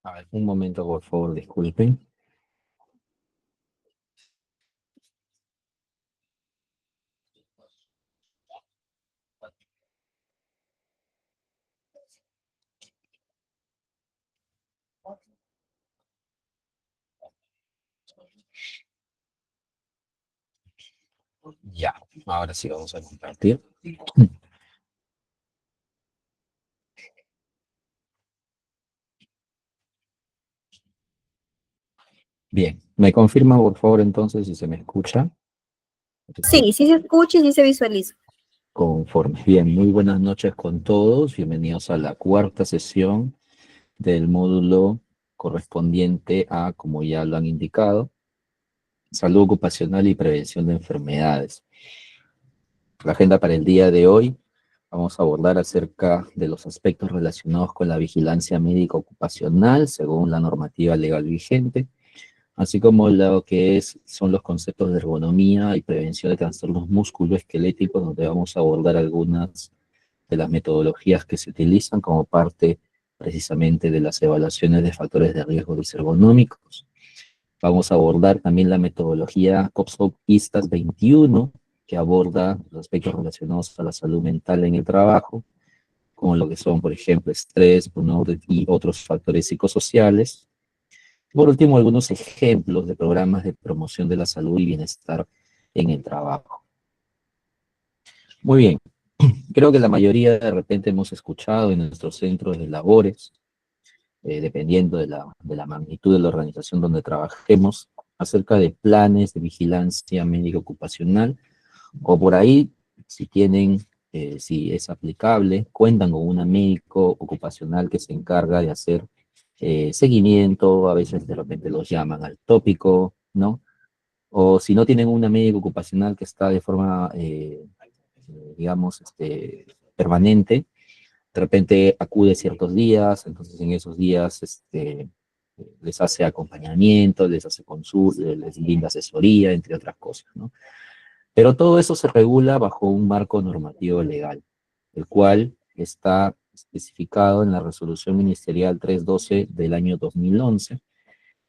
A ver, un momento, por favor, disculpen. Ya, ahora sí vamos a compartir. Bien, ¿me confirma, por favor, entonces, si se me escucha? Sí, sí se escucha y sí se visualiza. Conforme. Bien, muy buenas noches con todos. Bienvenidos a la cuarta sesión del módulo correspondiente a, como ya lo han indicado, salud ocupacional y prevención de enfermedades. La agenda para el día de hoy, vamos a abordar acerca de los aspectos relacionados con la vigilancia médica ocupacional según la normativa legal vigente, así como lo que son los conceptos de ergonomía y prevención de trastornos musculoesqueléticos, donde vamos a abordar algunas de las metodologías que se utilizan como parte precisamente de las evaluaciones de factores de riesgo ergonómicos. Vamos a abordar también la metodología COPSOP-ISTAS 21, que aborda los aspectos relacionados a la salud mental en el trabajo, como lo que son, por ejemplo, estrés, burnout y otros factores psicosociales. Por último, algunos ejemplos de programas de promoción de la salud y bienestar en el trabajo. Muy bien, creo que la mayoría de repente hemos escuchado en nuestros centros de labores, dependiendo de la magnitud de la organización donde trabajemos, acerca de planes de vigilancia médica ocupacional, o por ahí, si tienen, si es aplicable, cuentan con un médico ocupacional que se encarga de hacer seguimiento, a veces de repente los llaman al tópico, ¿no? O si no tienen una médico ocupacional que está de forma, digamos, permanente, de repente acude ciertos días, entonces en esos días les hace acompañamiento, les hace consulta, les brinda asesoría, entre otras cosas, ¿no? Pero todo eso se regula bajo un marco normativo legal, el cual está especificado en la Resolución Ministerial 312 del año 2011,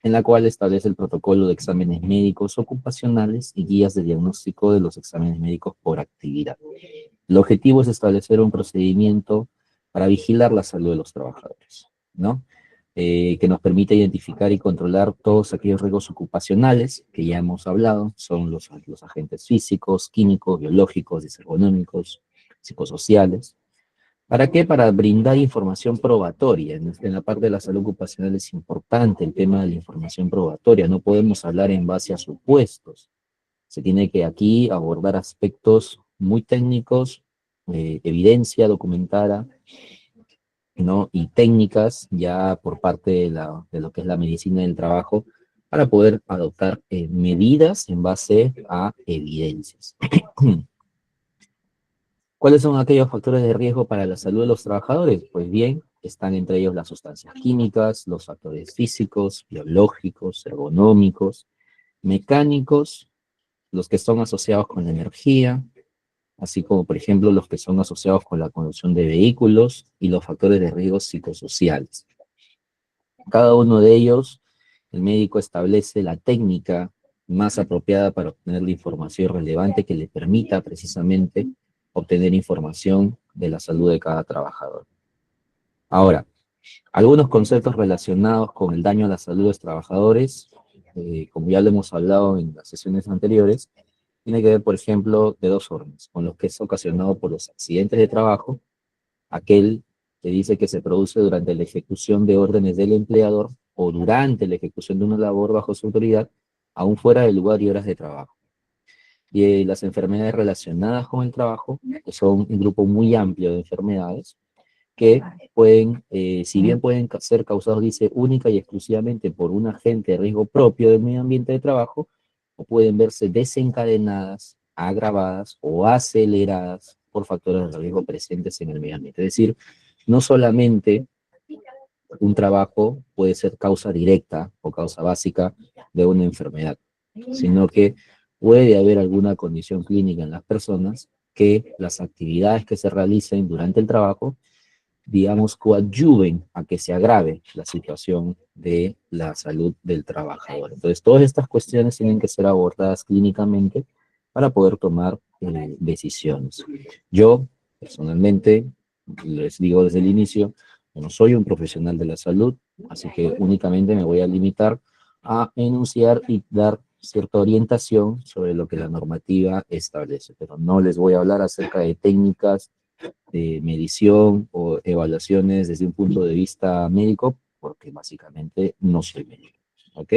en la cual establece el protocolo de exámenes médicos ocupacionales y guías de diagnóstico de los exámenes médicos por actividad. El objetivo es establecer un procedimiento para vigilar la salud de los trabajadores, ¿no? Que nos permite identificar y controlar todos aquellos riesgos ocupacionales que ya hemos hablado, son los agentes físicos, químicos, biológicos, desergonómicos, psicosociales. ¿Para qué? Para brindar información probatoria. En la parte de la salud ocupacional es importante el tema de la información probatoria. No podemos hablar en base a supuestos. Se tiene que aquí abordar aspectos muy técnicos, evidencia documentada, ¿no? Y técnicas ya por parte de lo que es la medicina del trabajo para poder adoptar medidas en base a evidencias. ¿Cuáles son aquellos factores de riesgo para la salud de los trabajadores? Pues bien, están entre ellos las sustancias químicas, los factores físicos, biológicos, ergonómicos, mecánicos, los que son asociados con la energía, así como por ejemplo los que son asociados con la conducción de vehículos y los factores de riesgo psicosociales. Cada uno de ellos, el médico establece la técnica más apropiada para obtener la información relevante que le permita precisamente obtener información de la salud de cada trabajador. Ahora, algunos conceptos relacionados con el daño a la salud de los trabajadores, como ya lo hemos hablado en las sesiones anteriores, tiene que ver, por ejemplo, de dos formas, con lo que es ocasionado por los accidentes de trabajo, aquel que dice que se produce durante la ejecución de órdenes del empleador o durante la ejecución de una labor bajo su autoridad, aún fuera del lugar y horas de trabajo. Y las enfermedades relacionadas con el trabajo, que son un grupo muy amplio de enfermedades, que pueden, si bien pueden ser causados, dice, única y exclusivamente por un agente de riesgo propio del medio ambiente de trabajo, o pueden verse desencadenadas, agravadas o aceleradas por factores de riesgo presentes en el medio ambiente. Es decir, no solamente un trabajo puede ser causa directa o causa básica de una enfermedad, sino que puede haber alguna condición clínica en las personas que las actividades que se realicen durante el trabajo digamos, coadyuven a que se agrave la situación de la salud del trabajador. Entonces, todas estas cuestiones tienen que ser abordadas clínicamente para poder tomar decisiones. Yo, personalmente, les digo desde el inicio, no soy un profesional de la salud, así que únicamente me voy a limitar a enunciar y dar cierta orientación sobre lo que la normativa establece, pero no les voy a hablar acerca de técnicas de medición o evaluaciones desde un punto de vista médico, porque básicamente no soy médico, ¿ok?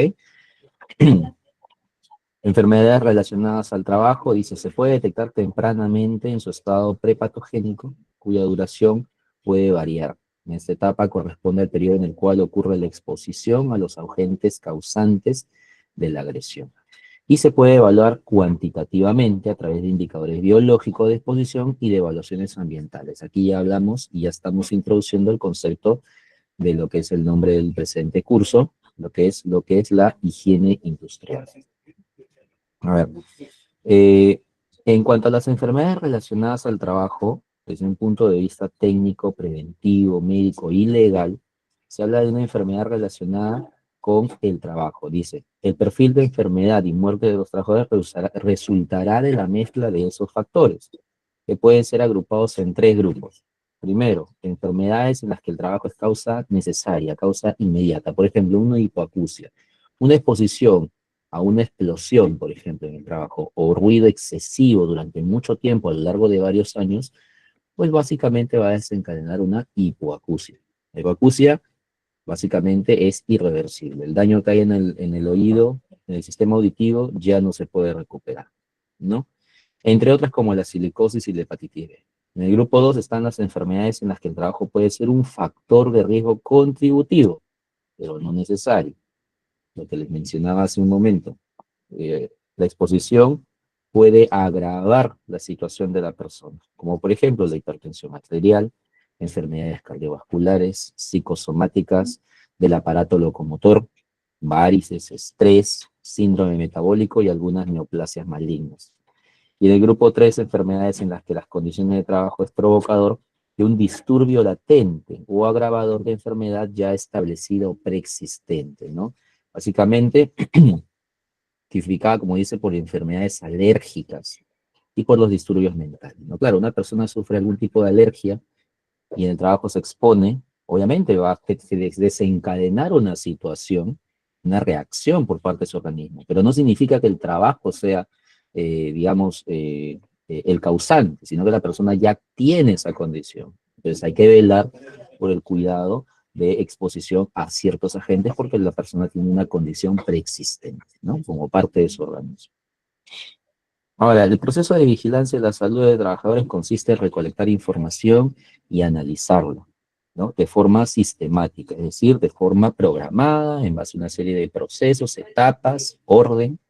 Enfermedades relacionadas al trabajo, dice, se puede detectar tempranamente en su estado prepatogénico, cuya duración puede variar. En esta etapa corresponde al periodo en el cual ocurre la exposición a los agentes causantes de la agresión. Y se puede evaluar cuantitativamente a través de indicadores biológicos de exposición y de evaluaciones ambientales. Aquí ya hablamos y ya estamos introduciendo el concepto de lo que es el nombre del presente curso, lo que es la higiene industrial. A ver, en cuanto a las enfermedades relacionadas al trabajo, desde un punto de vista técnico, preventivo, médico y legal, se habla de una enfermedad relacionada con el trabajo. Dice, el perfil de enfermedad y muerte de los trabajadores resultará de la mezcla de esos factores, que pueden ser agrupados en tres grupos. Primero, enfermedades en las que el trabajo es causa necesaria, causa inmediata. Por ejemplo, una hipoacusia, una exposición a una explosión, por ejemplo, en el trabajo, o ruido excesivo durante mucho tiempo a lo largo de varios años, pues básicamente va a desencadenar una hipoacusia. La hipoacusia básicamente es irreversible. El daño que hay en el oído, en el sistema auditivo, ya no se puede recuperar, ¿no? Entre otras como la silicosis y la hepatitis B. En el grupo 2 están las enfermedades en las que el trabajo puede ser un factor de riesgo contributivo, pero no necesario. Lo que les mencionaba hace un momento. La exposición puede agravar la situación de la persona, como por ejemplo la hipertensión arterial, enfermedades cardiovasculares, psicosomáticas del aparato locomotor, varices, estrés, síndrome metabólico y algunas neoplasias malignas. Y en el grupo 3, enfermedades en las que las condiciones de trabajo es provocador de un disturbio latente o agravador de enfermedad ya establecido o preexistente, ¿no? Básicamente, tipificada, como dice, por enfermedades alérgicas y por los disturbios mentales, ¿no? Claro, una persona sufre algún tipo de alergia y en el trabajo se expone, obviamente va a desencadenar una situación, una reacción por parte de su organismo, pero no significa que el trabajo sea, digamos, el causante, sino que la persona ya tiene esa condición. Entonces hay que velar por el cuidado de exposición a ciertos agentes porque la persona tiene una condición preexistente, ¿no? Como parte de su organismo. Ahora, el proceso de vigilancia de la salud de trabajadores consiste en recolectar información y analizarla, ¿no? De forma sistemática, es decir, de forma programada, en base a una serie de procesos, etapas, orden,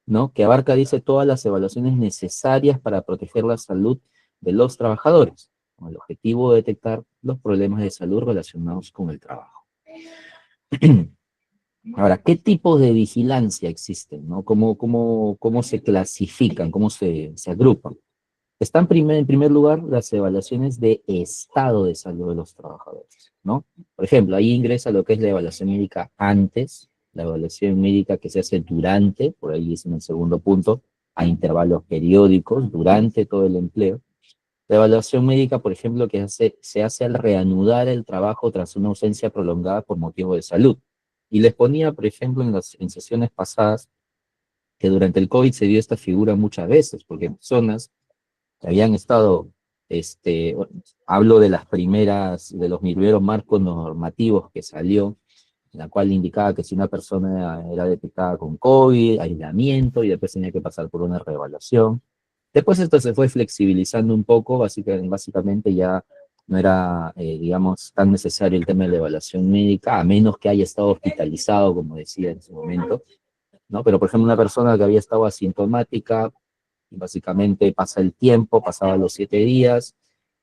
¿no? Que abarca, dice, todas las evaluaciones necesarias para proteger la salud de los trabajadores, con el objetivo de detectar los problemas de salud relacionados con el trabajo. Ahora, ¿qué tipos de vigilancia existen? ¿No? ¿Cómo se clasifican? ¿Cómo se agrupan? Están en primer lugar las evaluaciones de estado de salud de los trabajadores, ¿no? Por ejemplo, ahí ingresa lo que es la evaluación médica antes, la evaluación médica que se hace durante, por ahí es en el segundo punto, a intervalos periódicos, durante todo el empleo. La evaluación médica, por ejemplo, se hace al reanudar el trabajo tras una ausencia prolongada por motivo de salud. Y les ponía, por ejemplo, en sesiones pasadas, que durante el COVID se dio esta figura muchas veces, porque personas que habían estado, bueno, hablo de de los primeros marcos normativos que salió, en la cual indicaba que si una persona era detectada con COVID, aislamiento, y después tenía que pasar por una reevaluación. Después esto se fue flexibilizando un poco, básicamente ya no era, digamos, tan necesario el tema de la evaluación médica, a menos que haya estado hospitalizado, como decía en su momento, ¿no? Pero, por ejemplo, una persona que había estado asintomática, básicamente pasa el tiempo, pasaba los 7 días,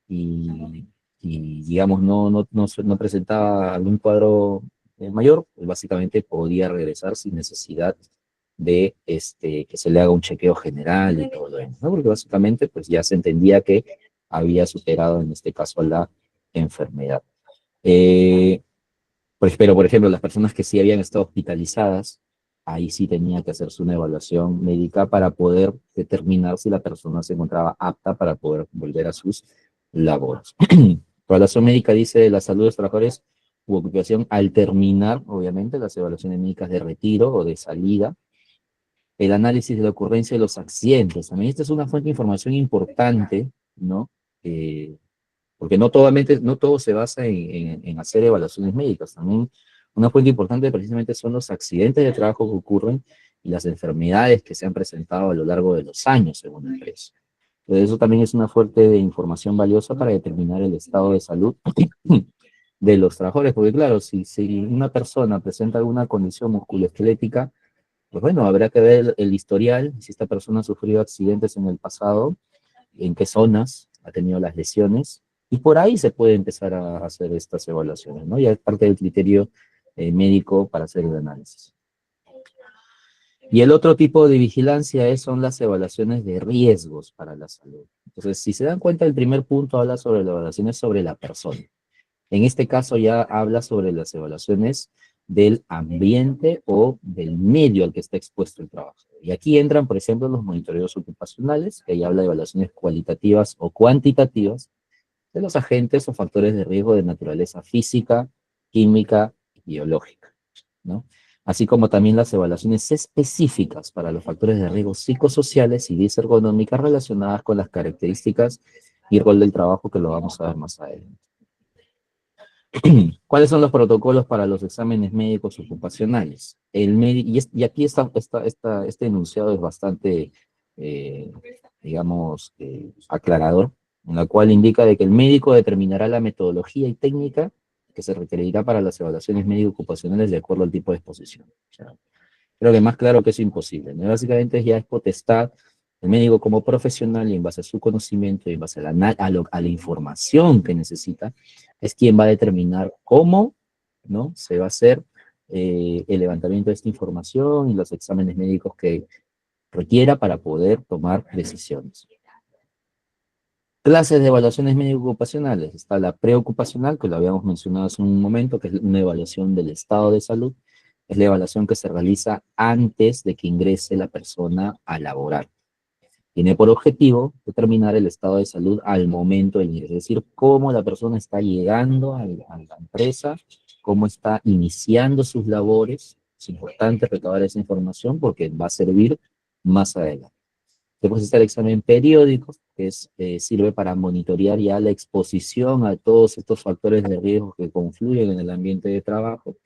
y, digamos, no presentaba algún cuadro mayor, pues básicamente podía regresar sin necesidad de que se le haga un chequeo general y todo lo demás, ¿no? Porque básicamente pues ya se entendía que había superado en este caso la enfermedad. Pero, por ejemplo, las personas que sí habían estado hospitalizadas, ahí sí tenía que hacerse una evaluación médica para poder determinar si la persona se encontraba apta para poder volver a sus labores. La evaluación médica dice de la salud de los trabajadores u ocupación al terminar, obviamente, las evaluaciones médicas de retiro o de salida, el análisis de la ocurrencia de los accidentes. También esta es una fuente de información importante, ¿no? Eh, Porque no todo se basa en hacer evaluaciones médicas. También una fuente importante precisamente son los accidentes de trabajo que ocurren y las enfermedades que se han presentado a lo largo de los años, según la empresa. Entonces, eso también es una fuente de información valiosa para determinar el estado de salud de los trabajadores, porque claro, si una persona presenta alguna condición musculoesquelética, pues bueno, habrá que ver el historial, si esta persona ha sufrido accidentes en el pasado, en qué zonas ha tenido las lesiones, y por ahí se puede empezar a hacer estas evaluaciones, ¿no? Ya es parte del criterio médico para hacer el análisis. Y el otro tipo de vigilancia son las evaluaciones de riesgos para la salud. Entonces, si se dan cuenta, el primer punto habla sobre las evaluaciones sobre la persona. En este caso ya habla sobre las evaluaciones del ambiente o del medio al que está expuesto el trabajo. Y aquí entran, por ejemplo, los monitoreos ocupacionales, que ahí habla de evaluaciones cualitativas o cuantitativas de los agentes o factores de riesgo de naturaleza física, química y biológica, ¿no? Así como también las evaluaciones específicas para los factores de riesgo psicosociales y disergonómicas relacionadas con las características y rol del trabajo, que lo vamos a ver más adelante. ¿Cuáles son los protocolos para los exámenes médicos ocupacionales? Y aquí este enunciado es bastante, eh, digamos, aclarador, en la cual indica de que el médico determinará la metodología y técnica que se requerirá para las evaluaciones médico-ocupacionales de acuerdo al tipo de exposición. O sea, creo que más claro que es imposible, ¿no? Básicamente ya es potestad el médico como profesional y en base a su conocimiento y en base a la información que necesita, es quien va a determinar cómo, ¿no? Se va a hacer el levantamiento de esta información y los exámenes médicos que requiera para poder tomar decisiones. Clases de evaluaciones médico-ocupacionales. Está la preocupacional, que lo habíamos mencionado hace un momento, que es una evaluación del estado de salud. Es la evaluación que se realiza antes de que ingrese la persona a laborar. Tiene por objetivo determinar el estado de salud al momento del ingreso, es decir, cómo la persona está llegando a la empresa, cómo está iniciando sus labores. Es importante recabar esa información porque va a servir más adelante. Después está el examen periódico, que sirve para monitorear ya la exposición a todos estos factores de riesgo que confluyen en el ambiente de trabajo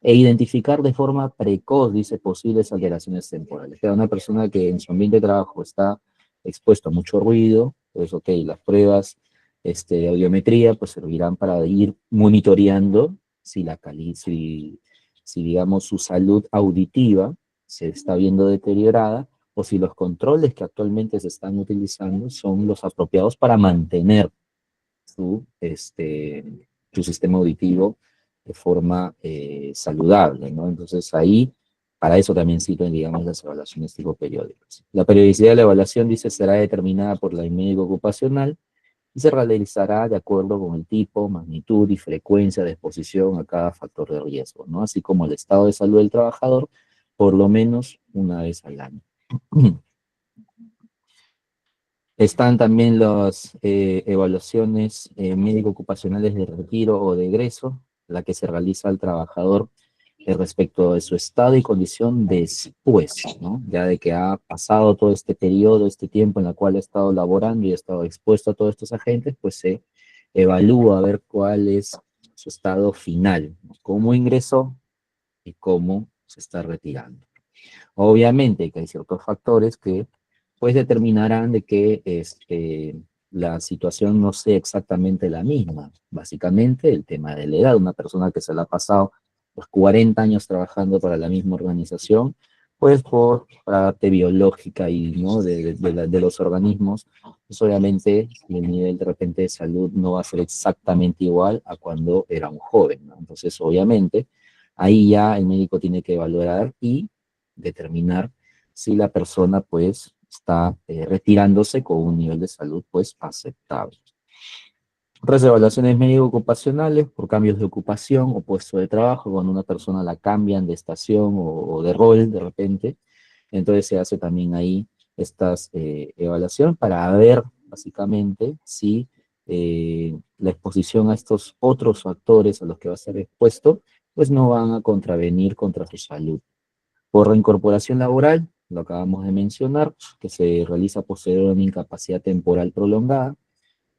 e identificar de forma precoz, dice, posibles alteraciones temporales. Una persona que en su ambiente de trabajo está expuesto a mucho ruido, pues ok, las pruebas de audiometría pues servirán para ir monitoreando si digamos su salud auditiva se está viendo deteriorada o si los controles que actualmente se están utilizando son los apropiados para mantener su sistema auditivo de forma saludable, ¿no? Entonces ahí, para eso también sirven, digamos, las evaluaciones tipo periódicas. La periodicidad de la evaluación, dice, será determinada por la médico ocupacional y se realizará de acuerdo con el tipo, magnitud y frecuencia de exposición a cada factor de riesgo, ¿no? Así como el estado de salud del trabajador, por lo menos una vez al año. Están también las evaluaciones médico-ocupacionales de retiro o de egreso, la que se realiza al trabajador respecto de su estado y condición después, ¿no? Ya de que ha pasado todo este periodo, este tiempo en el cual ha estado laborando y ha estado expuesto a todos estos agentes, pues se evalúa a ver cuál es su estado final, ¿no? Cómo ingresó y cómo se está retirando. Obviamente que hay ciertos factores que pues determinarán de que la situación no sea exactamente la misma. Básicamente el tema de la edad, una persona que se la ha pasado los 40 años trabajando para la misma organización, pues por parte biológica y ¿no? de los organismos, pues obviamente el nivel de repente de salud no va a ser exactamente igual a cuando era un joven, ¿no? Entonces obviamente ahí ya el médico tiene que evaluar y determinar si la persona pues está retirándose con un nivel de salud pues aceptable. Otras evaluaciones médico-ocupacionales por cambios de ocupación o puesto de trabajo, cuando una persona la cambian de estación o de rol de repente, entonces se hace también ahí estas evaluación para ver básicamente si la exposición a estos otros factores a los que va a ser expuesto, pues no van a contravenir contra su salud. Por reincorporación laboral, lo acabamos de mencionar, que se realiza posterior a una incapacidad temporal prolongada.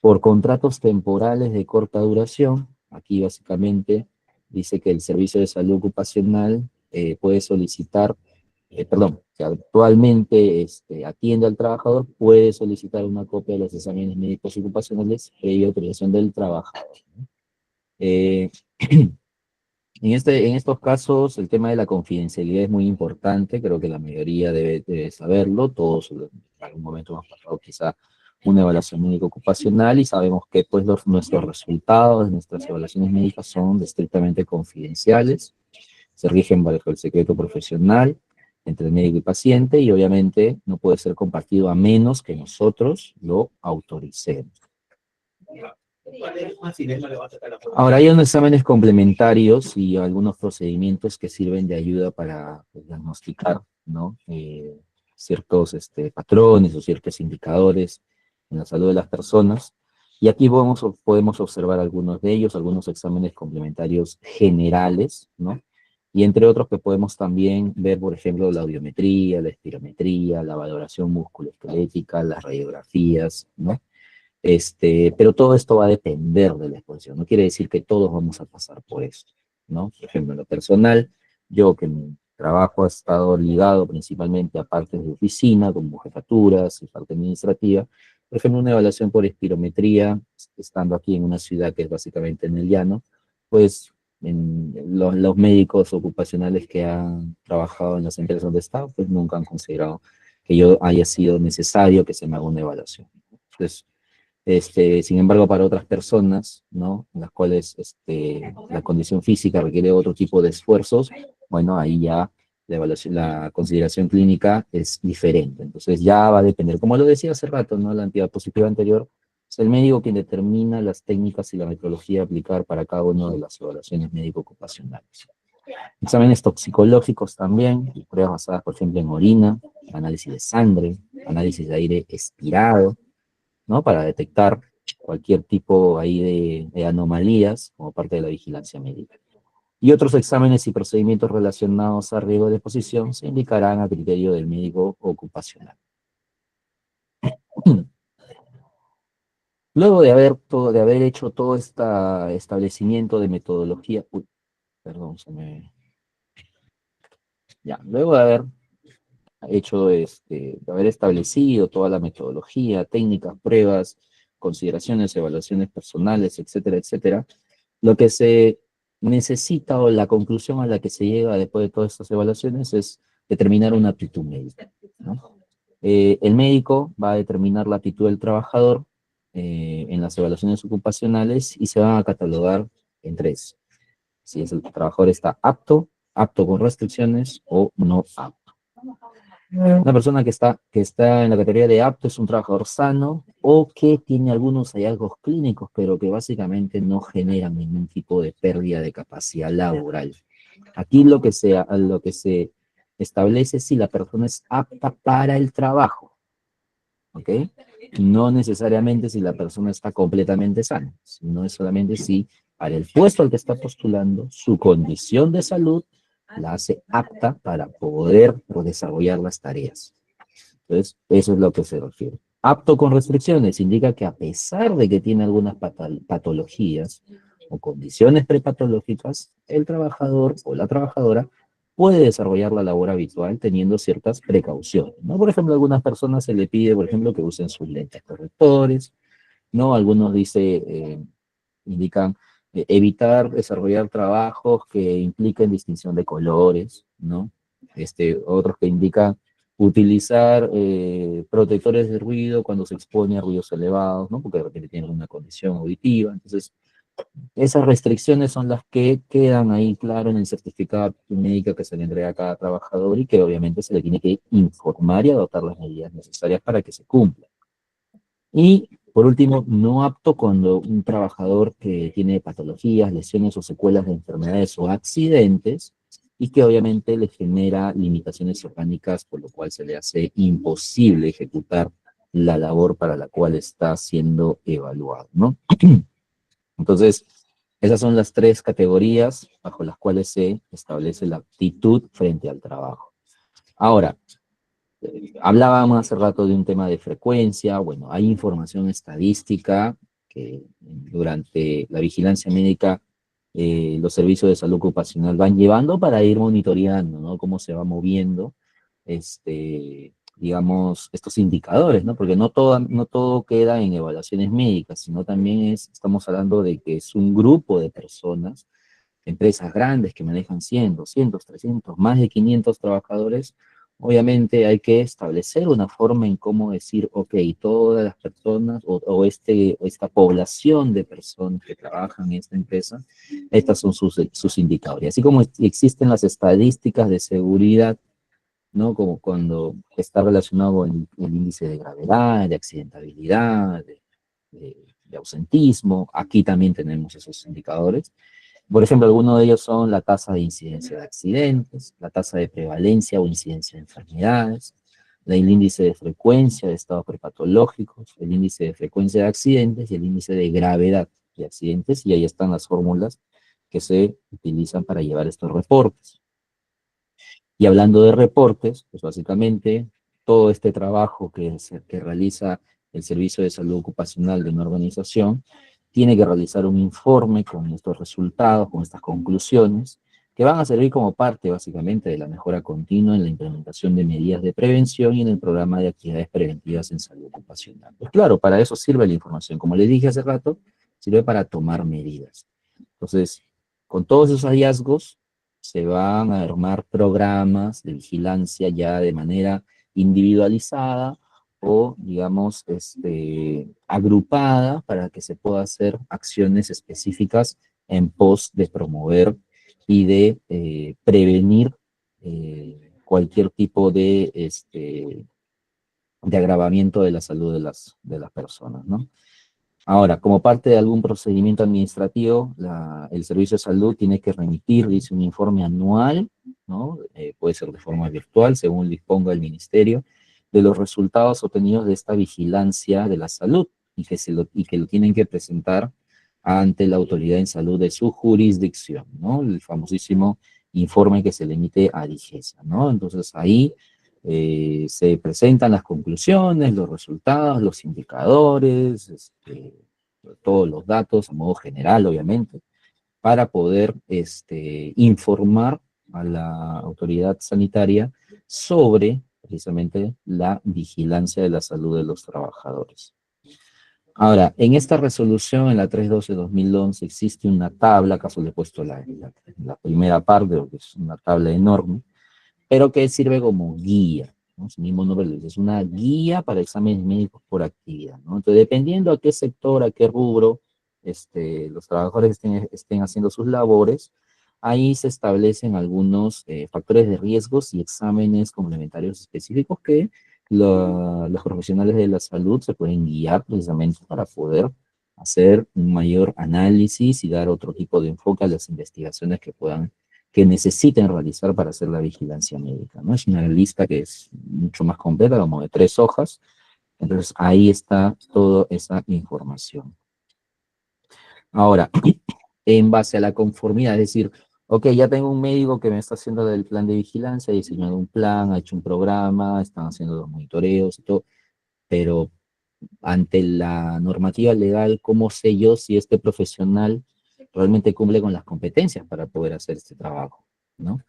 Por contratos temporales de corta duración, aquí básicamente dice que el Servicio de Salud Ocupacional puede solicitar, perdón, que actualmente atiende al trabajador, puede solicitar una copia de los exámenes médicos ocupacionales previa autorización del trabajador. Eh, en estos casos, el tema de la confidencialidad es muy importante, creo que la mayoría debe saberlo, todos en algún momento hemos pasado quizá una evaluación médica ocupacional y sabemos que pues nuestros resultados, nuestras evaluaciones médicas son estrictamente confidenciales, se rigen bajo el secreto profesional entre el médico y paciente y obviamente no puede ser compartido a menos que nosotros lo autoricemos. Ahora, hay unos exámenes complementarios y algunos procedimientos que sirven de ayuda para pues, diagnosticar, ¿no? Ciertos patrones o ciertos indicadores en la salud de las personas. Y aquí podemos observar algunos de ellos, algunos exámenes complementarios generales, ¿no? Y entre otros que podemos también ver, por ejemplo, la audiometría, la espirometría, la valoración musculoesquelética, las radiografías, ¿no? Pero todo esto va a depender de la exposición. No quiere decir que todos vamos a pasar por esto, ¿no? Por ejemplo, en lo personal, yo que mi trabajo ha estado ligado principalmente a partes de oficina, como jefaturas y parte administrativa, por ejemplo, una evaluación por espirometría, estando aquí en una ciudad que es básicamente en el llano, pues los médicos ocupacionales que han trabajado en las empresas donde he estado, pues nunca han considerado que yo haya sido necesario que se me haga una evaluación. Entonces, sin embargo, para otras personas, ¿no? En las cuales la condición física requiere otro tipo de esfuerzos, bueno, ahí ya la evaluación, la consideración clínica es diferente. Entonces ya va a depender, como lo decía hace rato, ¿no? La diapositiva anterior, es el médico quien determina las técnicas y la metodología a aplicar para cada una de las evaluaciones médico-ocupacionales. Exámenes toxicológicos también, pruebas basadas, por ejemplo, en orina, análisis de sangre, análisis de aire expirado, ¿no? Para detectar cualquier tipo ahí de anomalías como parte de la vigilancia médica. Y otros exámenes y procedimientos relacionados a riesgo de exposición se indicarán a criterio del médico ocupacional. Luego de haber hecho todo este establecimiento de metodología, perdón, luego de haber hecho, de haber establecido toda la metodología, técnicas, pruebas, consideraciones, evaluaciones personales, etcétera, etcétera, lo que se necesita o la conclusión a la que se llega después de todas estas evaluaciones es determinar una aptitud médica, ¿no? El médico va a determinar la aptitud del trabajador en las evaluaciones ocupacionales y se van a catalogar en tres. Si el trabajador está apto, apto con restricciones o no apto. Una persona que está en la categoría de apto es un trabajador sano o que tiene algunos hallazgos clínicos, pero que básicamente no generan ningún tipo de pérdida de capacidad laboral. Aquí lo que se establece es si la persona es apta para el trabajo, ¿ok? No necesariamente si la persona está completamente sana, sino es solamente si para el puesto al que está postulando, su condición de salud la hace apta para poder desarrollar las tareas. Entonces, eso es lo que se refiere. Apto con restricciones indica que a pesar de que tiene algunas patologías o condiciones prepatológicas, el trabajador o la trabajadora puede desarrollar la labor habitual teniendo ciertas precauciones, ¿no? Por ejemplo, a algunas personas se le pide, por ejemplo, que usen sus lentes correctores, ¿no? Algunos indican evitar desarrollar trabajos que impliquen distinción de colores, ¿no? Otros que indican utilizar protectores de ruido cuando se expone a ruidos elevados, ¿no? Porque de repente tienen una condición auditiva. Entonces, esas restricciones son las que quedan ahí claro en el certificado médico que se le entrega a cada trabajador y que obviamente se le tiene que informar y adoptar las medidas necesarias para que se cumpla. Y Por último, no apto cuando un trabajador que tiene patologías, lesiones o secuelas de enfermedades o accidentes y que obviamente le genera limitaciones orgánicas, por lo cual se le hace imposible ejecutar la labor para la cual está siendo evaluado, ¿no? Entonces, esas son las tres categorías bajo las cuales se establece la aptitud frente al trabajo. Ahora, hablábamos hace rato de un tema de frecuencia. Bueno, hay información estadística que durante la vigilancia médica los servicios de salud ocupacional van llevando para ir monitoreando, ¿no? Cómo se va moviendo, digamos, estos indicadores, ¿no? Porque no todo queda en evaluaciones médicas, sino también estamos hablando de que es un grupo de personas, empresas grandes que manejan 100, 200, 300, más de 500 trabajadores. Obviamente hay que establecer una forma en cómo decir, ok, todas las personas o esta población de personas que trabajan en esta empresa, estas son sus indicadores. Así como existen las estadísticas de seguridad, ¿no? Como cuando está relacionado con el índice de gravedad, de accidentabilidad, de ausentismo, aquí también tenemos esos indicadores. Por ejemplo, algunos de ellos son la tasa de incidencia de accidentes, la tasa de prevalencia o incidencia de enfermedades, el índice de frecuencia de estados prepatológicos, el índice de frecuencia de accidentes y el índice de gravedad de accidentes, y ahí están las fórmulas que se utilizan para llevar estos reportes. Y hablando de reportes, pues básicamente todo este trabajo que realiza el Servicio de Salud Ocupacional de una organización tiene que realizar un informe con estos resultados, con estas conclusiones, que van a servir como parte básicamente de la mejora continua en la implementación de medidas de prevención y en el programa de actividades preventivas en salud ocupacional. Pues claro, para eso sirve la información. Como les dije hace rato, sirve para tomar medidas. Entonces, con todos esos hallazgos, se van a armar programas de vigilancia ya de manera individualizada o, digamos, agrupada para que se pueda hacer acciones específicas en pos de promover y de prevenir cualquier tipo de agravamiento de la salud de las personas, ¿no? Ahora, como parte de algún procedimiento administrativo, el Servicio de Salud tiene que remitir, dice, un informe anual, ¿no? Puede ser de forma virtual, según disponga el Ministerio, de los resultados obtenidos de esta vigilancia de la salud y que lo tienen que presentar ante la autoridad en salud de su jurisdicción, ¿no? El famosísimo informe que se le emite a DIGESA, ¿no? Entonces ahí se presentan las conclusiones, los resultados, los indicadores, todos los datos a modo general, obviamente, para poder informar a la autoridad sanitaria sobre precisamente la vigilancia de la salud de los trabajadores. Ahora, en esta resolución, en la 312-2011, existe una tabla, acaso le he puesto la primera parte, porque es una tabla enorme, pero que sirve como guía, ¿no? Su mismo nombre lo dice, es una guía para exámenes médicos por actividad, ¿no? Entonces, dependiendo a qué sector, a qué rubro los trabajadores estén haciendo sus labores, ahí se establecen algunos factores de riesgos y exámenes complementarios específicos que los profesionales de la salud se pueden guiar precisamente para poder hacer un mayor análisis y dar otro tipo de enfoque a las investigaciones que necesiten realizar para hacer la vigilancia médica, ¿no? Es una lista que es mucho más completa, como de 3 hojas, entonces ahí está toda esa información. Ahora, en base a la conformidad, es decir, ok, ya tengo un médico que me está haciendo el plan de vigilancia, ha diseñado un plan, ha hecho un programa, están haciendo los monitoreos y todo, pero ante la normativa legal, ¿cómo sé yo si este profesional realmente cumple con las competencias para poder hacer este trabajo, ¿no?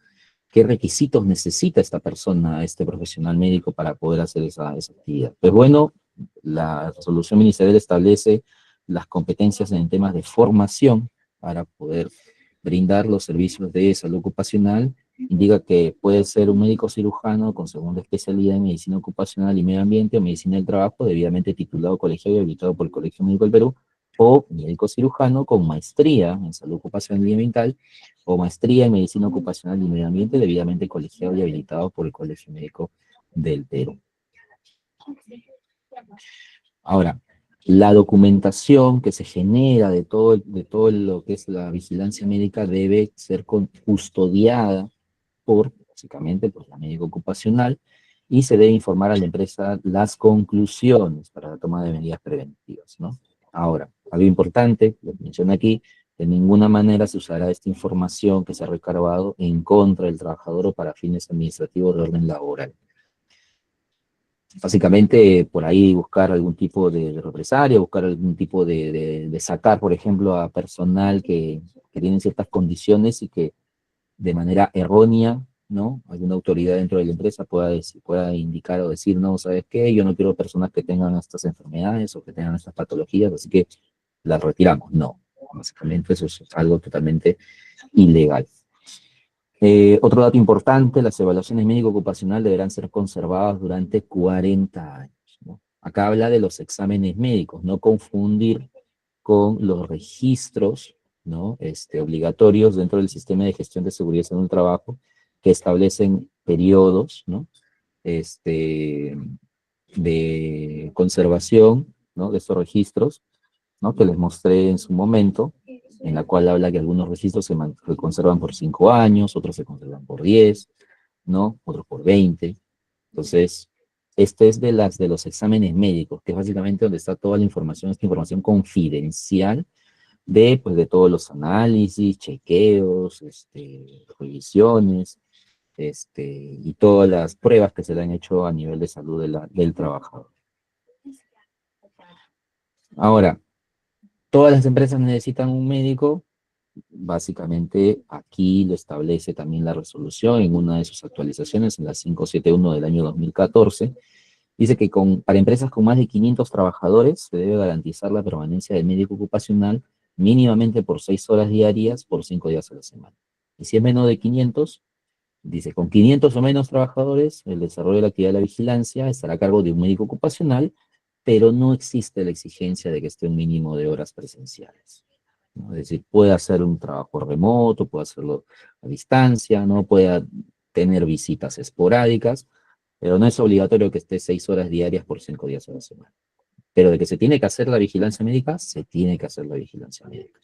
¿Qué requisitos necesita esta persona, este profesional médico para poder hacer esa actividad? Pues bueno, la resolución ministerial establece las competencias en temas de formación para poder brindar los servicios de salud ocupacional. Indica que puede ser un médico cirujano con segunda especialidad en medicina ocupacional y medio ambiente o medicina del trabajo, debidamente titulado colegiado y habilitado por el Colegio Médico del Perú, o médico cirujano con maestría en salud ocupacional y ambiental o maestría en medicina ocupacional y medio ambiente, debidamente colegiado y habilitado por el Colegio Médico del Perú. Ahora, La documentación que se genera de todo lo que es la vigilancia médica debe ser custodiada por, básicamente, por la médica ocupacional, y se debe informar a la empresa las conclusiones para la toma de medidas preventivas, ¿no? Ahora, algo importante, lo que menciona aquí, de ninguna manera se usará esta información que se ha recabado en contra del trabajador o para fines administrativos de orden laboral. Básicamente, por ahí buscar algún tipo de represalia, buscar algún tipo de sacar, por ejemplo, a personal que tiene ciertas condiciones y que de manera errónea, ¿no? Alguna autoridad dentro de la empresa pueda indicar o decir, no, ¿sabes qué? Yo no quiero personas que tengan estas enfermedades o que tengan estas patologías, así que las retiramos. No, básicamente eso es algo totalmente ilegal. Otro dato importante, las evaluaciones médico-ocupacional deberán ser conservadas durante 40 años, ¿no? Acá habla de los exámenes médicos, no confundir con los registros, ¿no? Obligatorios dentro del sistema de gestión de seguridad en el trabajo, que establecen periodos, ¿no? De conservación, ¿no? De estos registros, ¿no? Que les mostré en su momento, en la cual habla que algunos registros se conservan por 5 años, otros se conservan por 10, ¿no? Otros por 20. Entonces, este es de los exámenes médicos, que es básicamente donde está toda la información, esta información confidencial pues, de todos los análisis, chequeos, revisiones, y todas las pruebas que se le han hecho a nivel de salud del trabajador. Ahora, todas las empresas necesitan un médico. Básicamente, aquí lo establece también la resolución en una de sus actualizaciones, en la 571 del año 2014. Dice que para empresas con más de 500 trabajadores se debe garantizar la permanencia del médico ocupacional mínimamente por 6 horas diarias por 5 días a la semana. Y si es menos de 500, dice, con 500 o menos trabajadores, el desarrollo de la actividad de la vigilancia estará a cargo de un médico ocupacional, pero no existe la exigencia de que esté un mínimo de horas presenciales, ¿no? Es decir, puede hacer un trabajo remoto, puede hacerlo a distancia, ¿no? Puede tener visitas esporádicas, pero no es obligatorio que esté 6 horas diarias por 5 días a la semana. Pero de que se tiene que hacer la vigilancia médica, se tiene que hacer la vigilancia médica.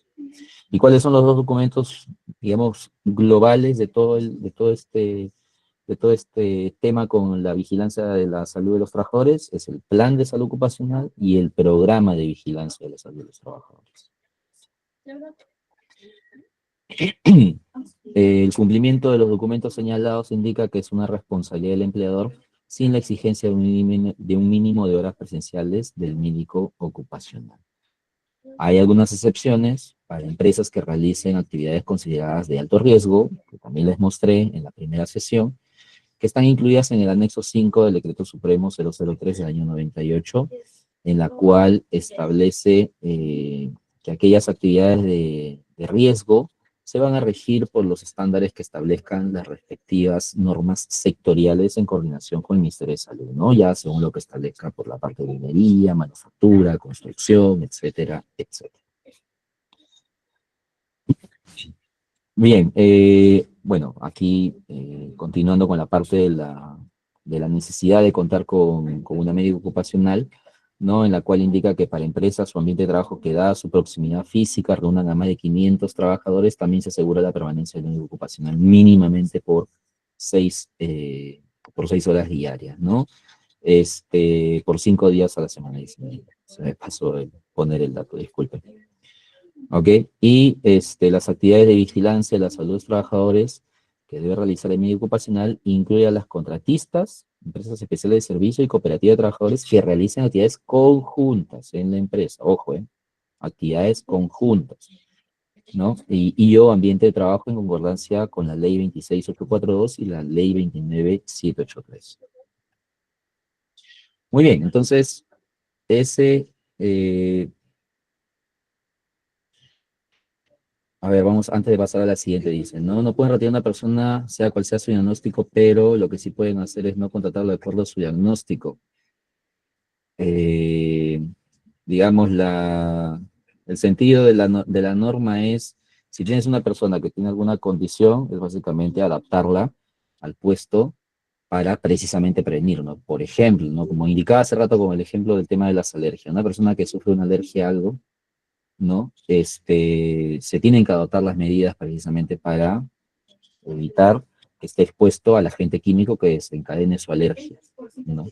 ¿Y cuáles son los dos documentos, digamos, globales de todo este tema con la vigilancia de la salud de los trabajadores? Es el Plan de Salud Ocupacional y el Programa de Vigilancia de la Salud de los Trabajadores. El cumplimiento de los documentos señalados indica que es una responsabilidad del empleador sin la exigencia de un mínimo de horas presenciales del médico ocupacional. Hay algunas excepciones para empresas que realicen actividades consideradas de alto riesgo, que también les mostré en la primera sesión, que están incluidas en el anexo 5 del Decreto Supremo 003 del año 98, en la cual establece que aquellas actividades de riesgo se van a regir por los estándares que establezcan las respectivas normas sectoriales en coordinación con el Ministerio de Salud, ¿no? Ya según lo que establezca por la parte de minería, manufactura, construcción, etcétera, etcétera. Bien, bueno, aquí continuando con la parte de la necesidad de contar con una médica ocupacional, ¿no? En la cual indica que para empresas o ambiente de trabajo que da su proximidad física reúnan a más de 500 trabajadores, también se asegura la permanencia del médico ocupacional mínimamente por 6 horas diarias, ¿no? Por 5 días a la semana. Se me pasó de poner el dato, disculpen. ¿Ok? Y las actividades de vigilancia de la salud de los trabajadores que debe realizar el medio ocupacional incluye a las contratistas, empresas especiales de servicio y cooperativas de trabajadores que realicen actividades conjuntas en la empresa. Ojo, actividades conjuntas, ¿no? Y yo, ambiente de trabajo en concordancia con la ley 26842 y la ley 29783. Muy bien, entonces, ese... A ver, vamos, antes de pasar a la siguiente, dice, no pueden retirar a una persona, sea cual sea su diagnóstico, pero lo que sí pueden hacer es no contratarlo de acuerdo a su diagnóstico. Eh, digamos, el sentido de la norma es, si tienes una persona que tiene alguna condición, es básicamente adaptarla al puesto para precisamente prevenir, ¿no? Por ejemplo, ¿no? Como indicaba hace rato con el ejemplo del tema de las alergias, una persona que sufre una alergia a algo, ¿no? Se tienen que adoptar las medidas precisamente para evitar que esté expuesto al agente químico que desencadene su alergia, ¿no?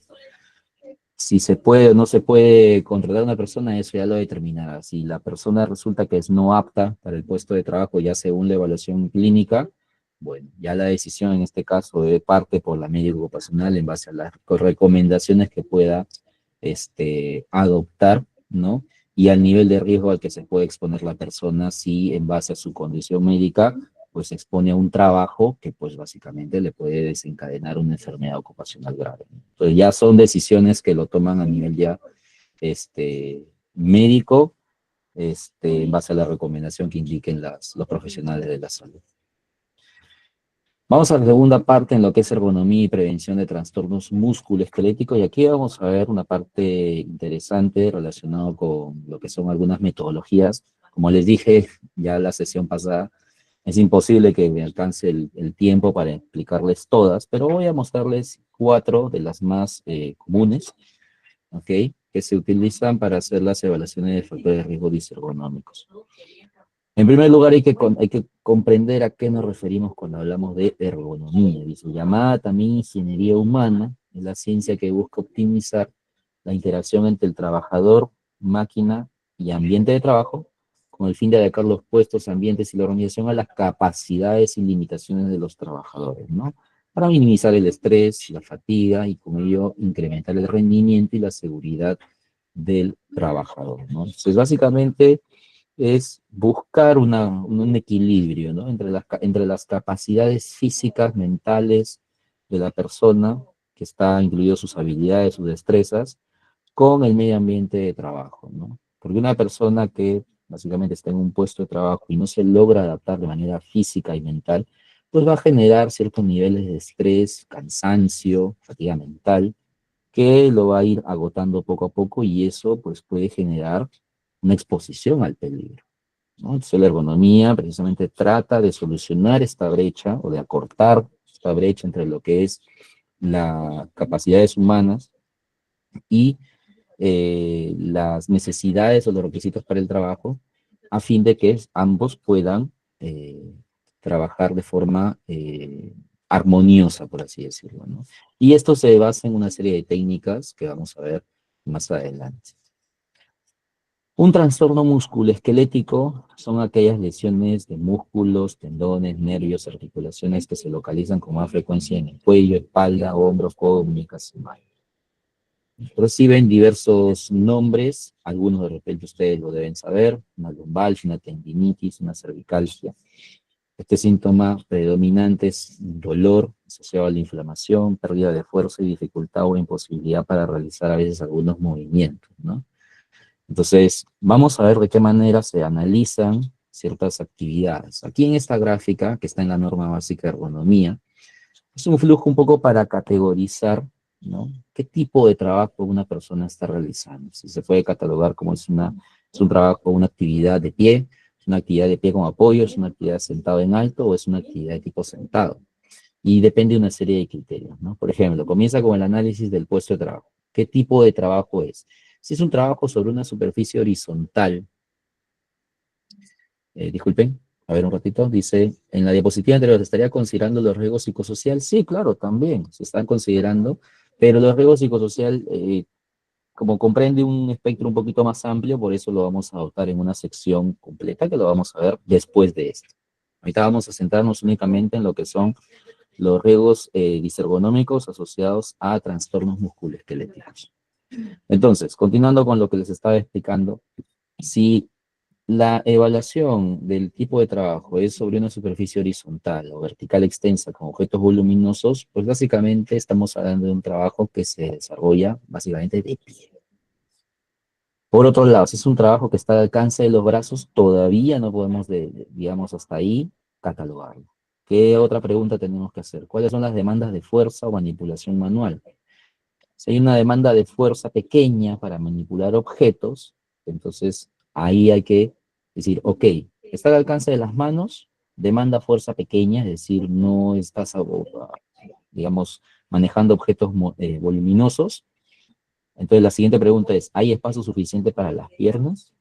Si se puede o no se puede controlar a una persona, eso ya lo determinará. Si la persona resulta que es no apta para el puesto de trabajo, ya según la evaluación clínica, bueno, ya la decisión en este caso de parte por la médica ocupacional en base a las recomendaciones que pueda adoptar, ¿no? Y al nivel de riesgo al que se puede exponer la persona si en base a su condición médica pues se expone a un trabajo que pues básicamente le puede desencadenar una enfermedad ocupacional grave. Entonces ya son decisiones que lo toman a nivel ya médico, en base a la recomendación que indiquen los profesionales de la salud. Vamos a la segunda parte en lo que es ergonomía y prevención de trastornos musculoesqueléticos, y aquí vamos a ver una parte interesante relacionada con lo que son algunas metodologías. Como les dije ya la sesión pasada, es imposible que me alcance el tiempo para explicarles todas, pero voy a mostrarles 4 de las más comunes, ¿ok? Que se utilizan para hacer las evaluaciones de factores de riesgo disergonómicos. En primer lugar, hay que comprender a qué nos referimos cuando hablamos de ergonomía. Dice, llamada también ingeniería humana, es la ciencia que busca optimizar la interacción entre el trabajador, máquina y ambiente de trabajo, con el fin de adecuar los puestos, ambientes y la organización a las capacidades y limitaciones de los trabajadores, ¿no? Para minimizar el estrés, la fatiga y con ello incrementar el rendimiento y la seguridad del trabajador, ¿no? Entonces, básicamente es buscar un equilibrio, ¿no? Entre las capacidades físicas, mentales de la persona, que está incluido sus habilidades, sus destrezas, con el medio ambiente de trabajo, ¿no? Porque una persona que básicamente está en un puesto de trabajo y no se logra adaptar de manera física y mental, pues va a generar ciertos niveles de estrés, cansancio, fatiga mental, que lo va a ir agotando poco a poco y eso pues puede generar una exposición al peligro, ¿no? Entonces la ergonomía precisamente trata de solucionar esta brecha o de acortar esta brecha entre lo que es las capacidades humanas y las necesidades o los requisitos para el trabajo, a fin de que ambos puedan trabajar de forma armoniosa, por así decirlo, ¿no? Y esto se basa en una serie de técnicas que vamos a ver más adelante. Un trastorno musculoesquelético son aquellas lesiones de músculos, tendones, nervios, articulaciones que se localizan con más frecuencia en el cuello, espalda, hombros, codo, muñecas y manos. Reciben diversos nombres, algunos de repente ustedes lo deben saber: una lumbalgia, una tendinitis, una cervicalgia. Este síntoma predominante es dolor asociado a la inflamación, pérdida de fuerza y dificultad o imposibilidad para realizar a veces algunos movimientos, ¿no? Entonces, vamos a ver de qué manera se analizan ciertas actividades. Aquí en esta gráfica, que está en la norma básica de ergonomía, es un flujo un poco para categorizar, ¿no? ¿Qué tipo de trabajo una persona está realizando? Si se puede catalogar como es un trabajo, una actividad de pie, es una actividad de pie con apoyo, es una actividad sentado en alto o es una actividad de tipo sentado. Y depende de una serie de criterios, ¿no? Por ejemplo, comienza con el análisis del puesto de trabajo. ¿Qué tipo de trabajo es? Si es un trabajo sobre una superficie horizontal, disculpen, a ver un ratito, dice, en la diapositiva anterior, ¿se estaría considerando los riesgos psicosociales? Sí, claro, también se están considerando, pero los riesgos psicosociales, como comprende un espectro un poquito más amplio, por eso lo vamos a adoptar en una sección completa que lo vamos a ver después de esto. Ahorita vamos a centrarnos únicamente en lo que son los riesgos disergonómicos asociados a trastornos musculoesqueléticos. Entonces, continuando con lo que les estaba explicando, si la evaluación del tipo de trabajo es sobre una superficie horizontal o vertical extensa con objetos voluminosos, pues básicamente estamos hablando de un trabajo que se desarrolla básicamente de pie. Por otro lado, si es un trabajo que está al alcance de los brazos, todavía no podemos, digamos, hasta ahí catalogarlo. ¿Qué otra pregunta tenemos que hacer? ¿Cuáles son las demandas de fuerza o manipulación manual? Si hay una demanda de fuerza pequeña para manipular objetos, entonces ahí hay que decir, ok, está al alcance de las manos, demanda fuerza pequeña, es decir, no estás, digamos, manejando objetos voluminosos. Entonces la siguiente pregunta es, ¿hay espacio suficiente para las piernas?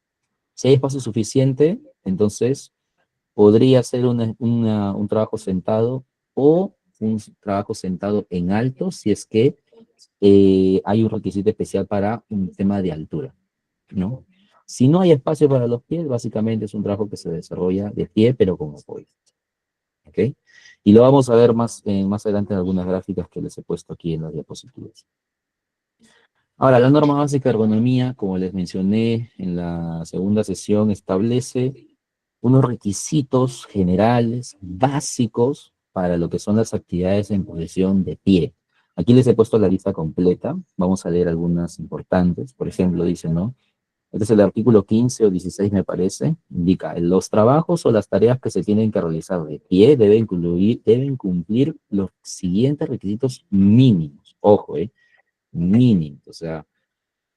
Si hay espacio suficiente, entonces podría ser un trabajo sentado o un trabajo sentado en alto si es que hay un requisito especial para un tema de altura, ¿no? Si no hay espacio para los pies, básicamente es un trabajo que se desarrolla de pie, pero con apoyo, ¿ok? Y lo vamos a ver más adelante en algunas gráficas que les he puesto aquí en las diapositivas. Ahora, la norma básica de ergonomía, como les mencioné en la segunda sesión, establece unos requisitos generales, básicos, para lo que son las actividades en posición de pie. Aquí les he puesto la lista completa, vamos a leer algunas importantes. Por ejemplo, dice, ¿no? Este es el artículo 15 o 16, me parece, indica, los trabajos o las tareas que se tienen que realizar de pie deben cumplir los siguientes requisitos mínimos. Ojo, mínimos, o sea,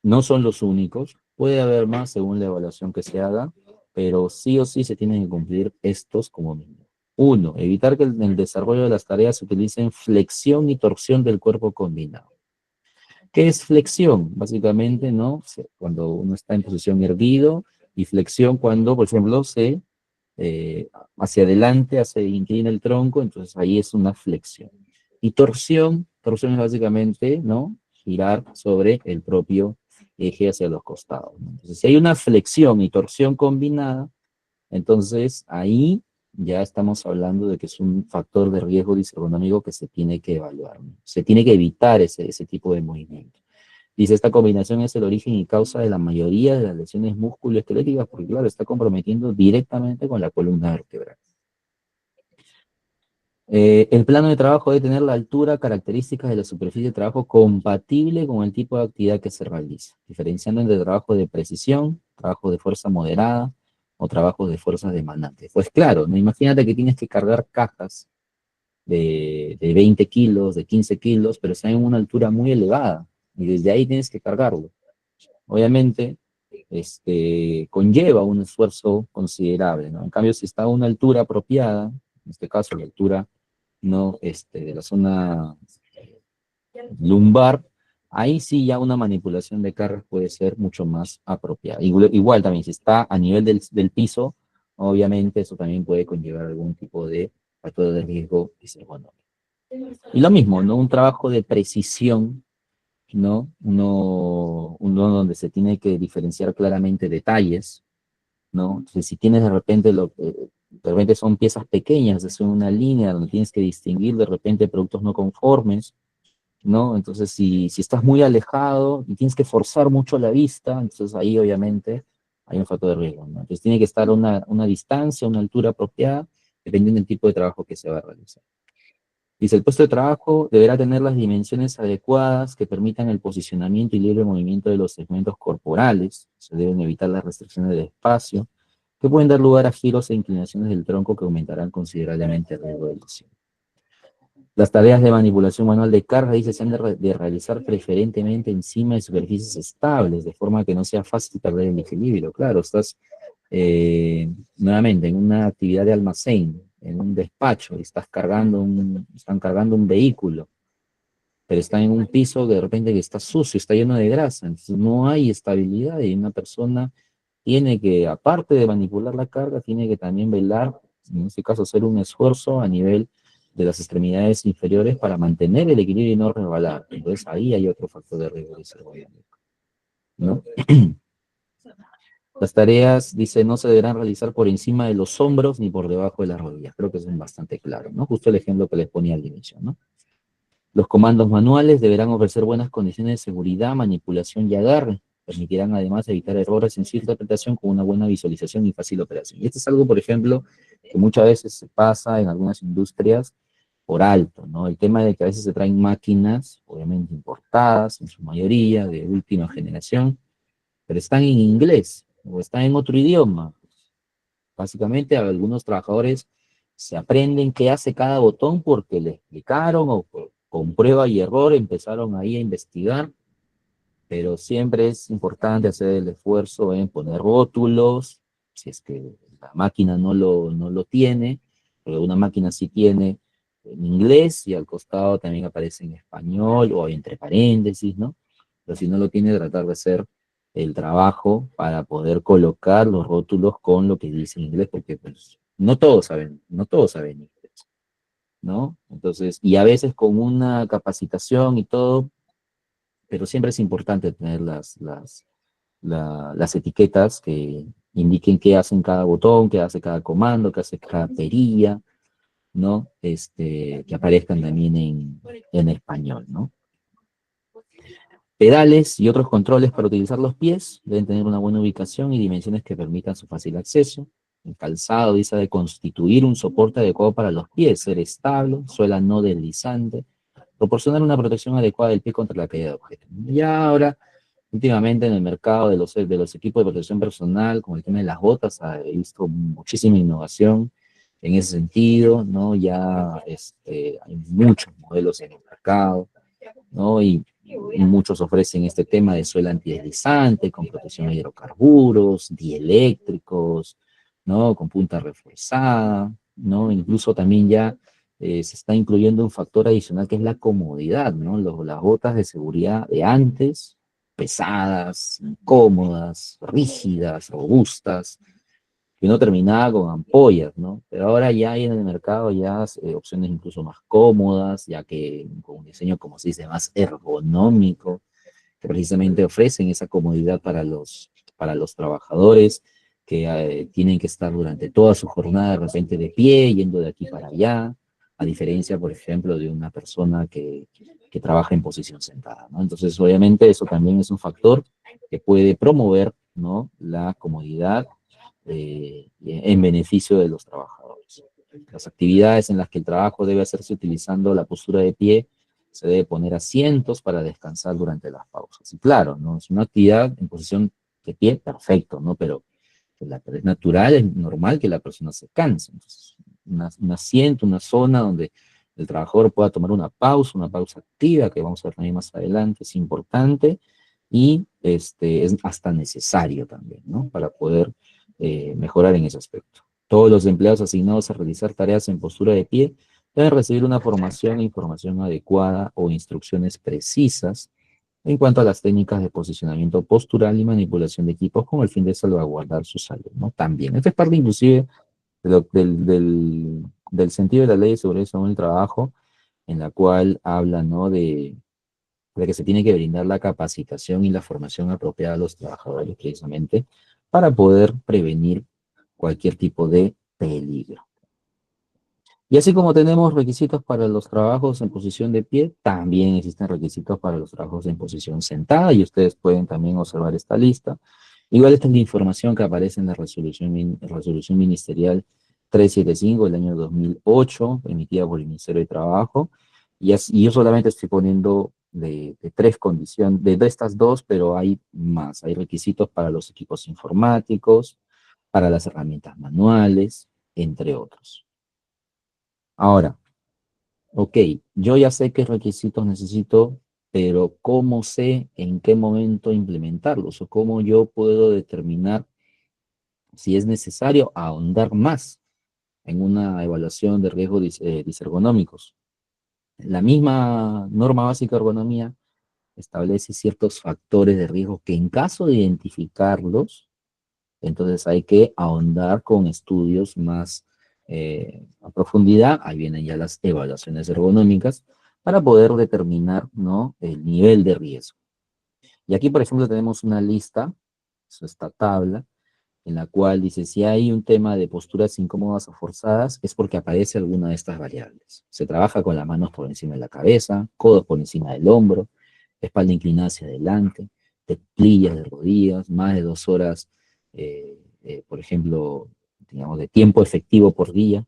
no son los únicos, puede haber más según la evaluación que se haga, pero sí o sí se tienen que cumplir estos como mínimo. Uno, evitar que en el desarrollo de las tareas se utilicen flexión y torsión del cuerpo combinado. ¿Qué es flexión? Básicamente, ¿no? Cuando uno está en posición erguido, y flexión cuando, por ejemplo, se eh, hacia adelante, se inclina el tronco, entonces ahí es una flexión. Y torsión es básicamente, ¿no? Girar sobre el propio eje hacia los costados, ¿no? Entonces, si hay una flexión y torsión combinada, entonces ahí ya estamos hablando de que es un factor de riesgo disergonómico que se tiene que evaluar, ¿no? Se tiene que evitar ese tipo de movimiento. Dice, esta combinación es el origen y causa de la mayoría de las lesiones musculoesqueléticas, porque claro, está comprometiendo directamente con la columna vertebral. El plano de trabajo debe tener la altura, características de la superficie de trabajo compatible con el tipo de actividad que se realiza, diferenciando entre trabajo de precisión, trabajo de fuerza moderada o trabajo de fuerzas demandantes. Pues claro, ¿no? Imagínate que tienes que cargar cajas de 20 kilos, de 15 kilos, pero están en una altura muy elevada y desde ahí tienes que cargarlo. Obviamente, conlleva un esfuerzo considerable, ¿no? En cambio, si está a una altura apropiada, en este caso la altura no de la zona lumbar, ahí sí ya una manipulación de cargas puede ser mucho más apropiada. Igual también, si está a nivel del piso, obviamente eso también puede conllevar algún tipo de factor de riesgo disergonómico. Y lo mismo, ¿no? Un trabajo de precisión, ¿no? Uno donde se tiene que diferenciar claramente detalles, ¿no? Entonces, si tienes de repente son piezas pequeñas, es una línea donde tienes que distinguir de repente productos no conformes, ¿no? Entonces, si estás muy alejado y tienes que forzar mucho la vista, entonces ahí obviamente hay un factor de riesgo, ¿no? Entonces tiene que estar a una distancia, una altura apropiada, dependiendo del tipo de trabajo que se va a realizar. Dice, el puesto de trabajo deberá tener las dimensiones adecuadas que permitan el posicionamiento y libre movimiento de los segmentos corporales. Se deben evitar las restricciones de espacio, que pueden dar lugar a giros e inclinaciones del tronco que aumentarán considerablemente el riesgo de lesión. Las tareas de manipulación manual de carga, dice, se han de realizar preferentemente encima de superficies estables, de forma que no sea fácil perder el equilibrio. Claro, estás nuevamente en una actividad de almacén, en un despacho, y están cargando un vehículo, pero están en un piso que de repente que está sucio, está lleno de grasa, entonces no hay estabilidad y una persona tiene que, aparte de manipular la carga, tiene que también velar, en este caso hacer un esfuerzo a nivel de las extremidades inferiores para mantener el equilibrio y no resbalar. Entonces ahí hay otro factor de riesgo, ¿no? Las tareas, dice, no se deberán realizar por encima de los hombros ni por debajo de las rodillas. Creo que eso es bastante claro, ¿no? Justo el ejemplo que les ponía al inicio, ¿no? Los comandos manuales deberán ofrecer buenas condiciones de seguridad, manipulación y agarre. Permitirán además evitar errores en su interpretación con una buena visualización y fácil operación. Y esto es algo, por ejemplo, que muchas veces se pasa en algunas industrias por alto, ¿no? El tema de que a veces se traen máquinas, obviamente importadas, en su mayoría, de última generación, pero están en inglés o están en otro idioma. Básicamente, algunos trabajadores se aprenden qué hace cada botón porque le explicaron o con prueba y error empezaron ahí a investigar, pero siempre es importante hacer el esfuerzo en poner rótulos, si es que la máquina no lo tiene, pero una máquina sí tiene, en inglés y al costado también aparece en español o entre paréntesis, ¿no? Pero si no lo tiene, tratar de hacer el trabajo para poder colocar los rótulos con lo que dice en inglés, porque pues, no todos saben inglés, ¿no? Entonces, y a veces con una capacitación y todo, pero siempre es importante tener las etiquetas que indiquen qué hacen cada botón, qué hace cada comando, qué hace cada perilla, ¿no? Que aparezcan también en español, ¿no? Pedales y otros controles para utilizar los pies deben tener una buena ubicación y dimensiones que permitan su fácil acceso. El calzado dice de constituir un soporte adecuado para los pies, ser estable, suela no deslizante, proporcionar una protección adecuada del pie contra la caída de objetos. Ya ahora, últimamente en el mercado de los equipos de protección personal, como el tema de las botas, he visto muchísima innovación en ese sentido, ¿no? Ya hay muchos modelos en el mercado, ¿no? Y muchos ofrecen este tema de suela antideslizante, con protección a hidrocarburos, dieléctricos, ¿no? Con punta reforzada, ¿no? Incluso también ya se está incluyendo un factor adicional que es la comodidad, ¿no? Las botas de seguridad de antes, pesadas, incómodas, rígidas, robustas, que uno terminaba con ampollas, ¿no? Pero ahora ya hay en el mercado ya opciones incluso más cómodas, ya que con un diseño, como se dice, más ergonómico, que precisamente ofrecen esa comodidad para los trabajadores que tienen que estar durante toda su jornada de repente de pie, yendo de aquí para allá, a diferencia, por ejemplo, de una persona que trabaja en posición sentada, ¿no? Entonces, obviamente, eso también es un factor que puede promover, ¿no? La comodidad en beneficio de los trabajadores. Las actividades en las que el trabajo debe hacerse utilizando la postura de pie, se debe poner asientos para descansar durante las pausas. Y claro, ¿no? Es una actividad en posición de pie, perfecto, ¿no? Pero es natural, es normal que la persona se canse. Entonces, un asiento, una zona donde el trabajador pueda tomar una pausa activa, que vamos a ver también más adelante, es importante y es hasta necesario también, ¿no? Para poder mejorar en ese aspecto. Todos los empleados asignados a realizar tareas en postura de pie deben recibir una formación e información adecuada o instrucciones precisas en cuanto a las técnicas de posicionamiento postural y manipulación de equipos con el fin de salvaguardar su salud, ¿no? También. Esto es parte inclusive del sentido de la ley de seguridad y salud en el trabajo, en la cual habla, ¿no? De que se tiene que brindar la capacitación y la formación apropiada a los trabajadores precisamente para poder prevenir cualquier tipo de peligro. Y así como tenemos requisitos para los trabajos en posición de pie, también existen requisitos para los trabajos en posición sentada y ustedes pueden también observar esta lista. Igual esta es la información que aparece en la resolución ministerial 375 del año 2008, emitida por el Ministerio de Trabajo. Y yo solamente estoy poniendo de tres condiciones, de estas dos, pero hay más. Hay requisitos para los equipos informáticos, para las herramientas manuales, entre otros. Ahora, ok, yo ya sé qué requisitos necesito, pero ¿cómo sé en qué momento implementarlos? ¿O cómo yo puedo determinar si es necesario ahondar más en una evaluación de riesgos disergonómicos? La misma norma básica de ergonomía establece ciertos factores de riesgo que en caso de identificarlos, entonces hay que ahondar con estudios más a profundidad. Ahí vienen ya las evaluaciones ergonómicas para poder determinar, ¿no? El nivel de riesgo. Y aquí, por ejemplo, tenemos una lista, esta tabla, en la cual dice si hay un tema de posturas incómodas o forzadas, es porque aparece alguna de estas variables. Se trabaja con las manos por encima de la cabeza, codos por encima del hombro, espalda inclinada hacia adelante, tetillas de rodillas, más de 2 horas, por ejemplo, digamos, de tiempo efectivo por día.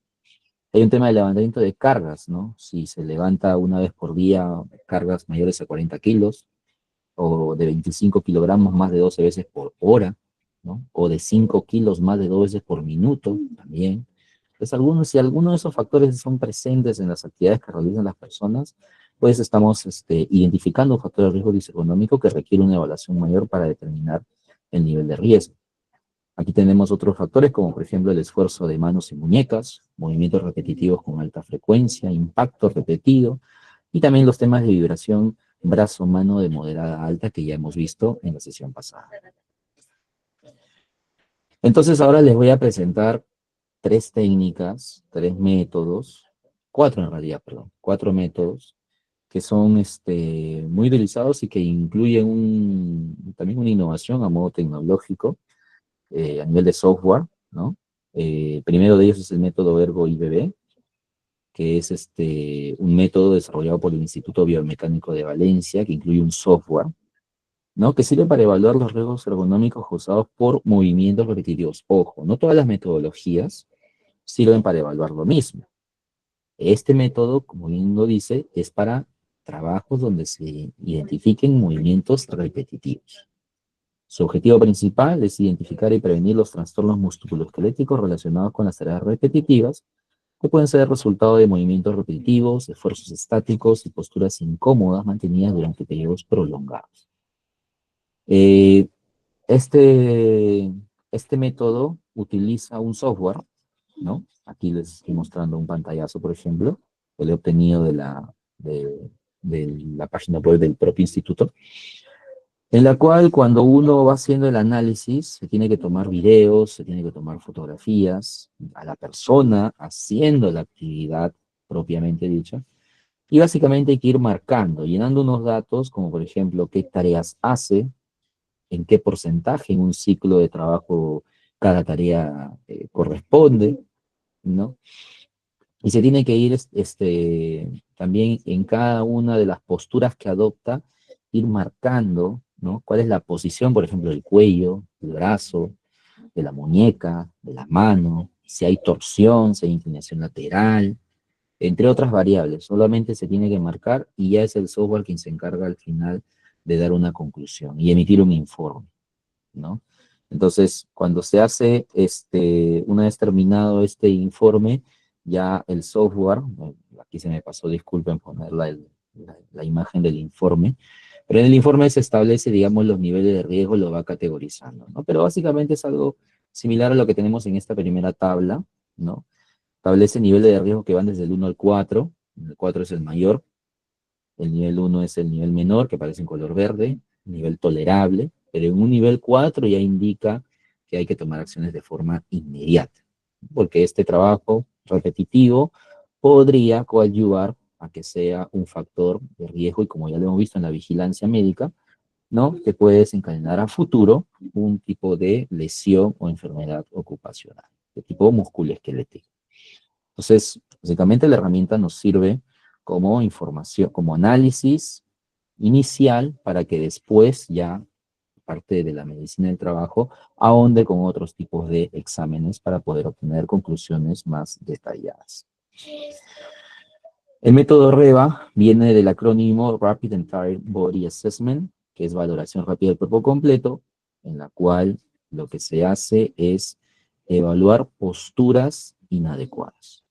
Hay un tema de levantamiento de cargas, ¿no? Si se levanta una vez por día cargas mayores a 40 kilos, o de 25 kilogramos más de 12 veces por hora, ¿no? O de 5 kilos más de 2 veces por minuto también. Entonces, si algunos de esos factores son presentes en las actividades que realizan las personas, pues estamos identificando un factor de riesgo disergonómico que requiere una evaluación mayor para determinar el nivel de riesgo. Aquí tenemos otros factores como por ejemplo el esfuerzo de manos y muñecas, movimientos repetitivos con alta frecuencia, impacto repetido y también los temas de vibración brazo-mano de moderada a alta que ya hemos visto en la sesión pasada. Entonces ahora les voy a presentar tres técnicas, tres métodos, cuatro en realidad, perdón, cuatro métodos que son muy utilizados y que incluyen también una innovación a modo tecnológico a nivel de software, ¿no? Primero de ellos es el método Ergo IBB, que es un método desarrollado por el Instituto Biomecánico de Valencia, que incluye un software, ¿no? Que sirve para evaluar los riesgos ergonómicos causados por movimientos repetitivos. Ojo, no todas las metodologías sirven para evaluar lo mismo. Este método, como bien lo dice, es para trabajos donde se identifiquen movimientos repetitivos. Su objetivo principal es identificar y prevenir los trastornos musculoesqueléticos relacionados con las tareas repetitivas, que pueden ser el resultado de movimientos repetitivos, esfuerzos estáticos y posturas incómodas mantenidas durante periodos prolongados. Eh, este, este método utiliza un software, ¿no? Aquí les estoy mostrando un pantallazo, por ejemplo, que lo he obtenido de la página web del propio instituto, en la cual cuando uno va haciendo el análisis, se tiene que tomar videos, se tiene que tomar fotografías a la persona haciendo la actividad propiamente dicha, y básicamente hay que ir marcando, llenando unos datos, como por ejemplo qué tareas hace, en qué porcentaje en un ciclo de trabajo cada tarea corresponde, ¿no? Y se tiene que ir también en cada una de las posturas que adopta, ir marcando, ¿no? Cuál es la posición, por ejemplo, del cuello, del brazo, de la muñeca, de la mano, si hay torsión, si hay inclinación lateral, entre otras variables. Solamente se tiene que marcar y ya es el software quien se encarga al final de dar una conclusión y emitir un informe, ¿no? Entonces, cuando se hace, una vez terminado este informe, ya el software, aquí se me pasó, disculpen poner la imagen del informe, pero en el informe se establece, digamos, los niveles de riesgo, lo va categorizando, ¿no? Pero básicamente es algo similar a lo que tenemos en esta primera tabla, ¿no? Establece niveles de riesgo que van desde el 1 al 4, el 4 es el mayor, el nivel 1 es el nivel menor, que aparece en color verde, nivel tolerable, pero en un nivel 4 ya indica que hay que tomar acciones de forma inmediata, porque este trabajo repetitivo podría coadyuvar a que sea un factor de riesgo, y como ya lo hemos visto en la vigilancia médica, ¿no? Que puede desencadenar a futuro un tipo de lesión o enfermedad ocupacional, de tipo musculoesquelético. Entonces, básicamente la herramienta nos sirve como información, como análisis inicial para que después ya, parte de la medicina del trabajo, ahonde con otros tipos de exámenes para poder obtener conclusiones más detalladas. El método REVA viene del acrónimo Rapid Entire Body Assessment, que es valoración rápida del cuerpo completo, en la cual lo que se hace es evaluar posturas inadecuadas.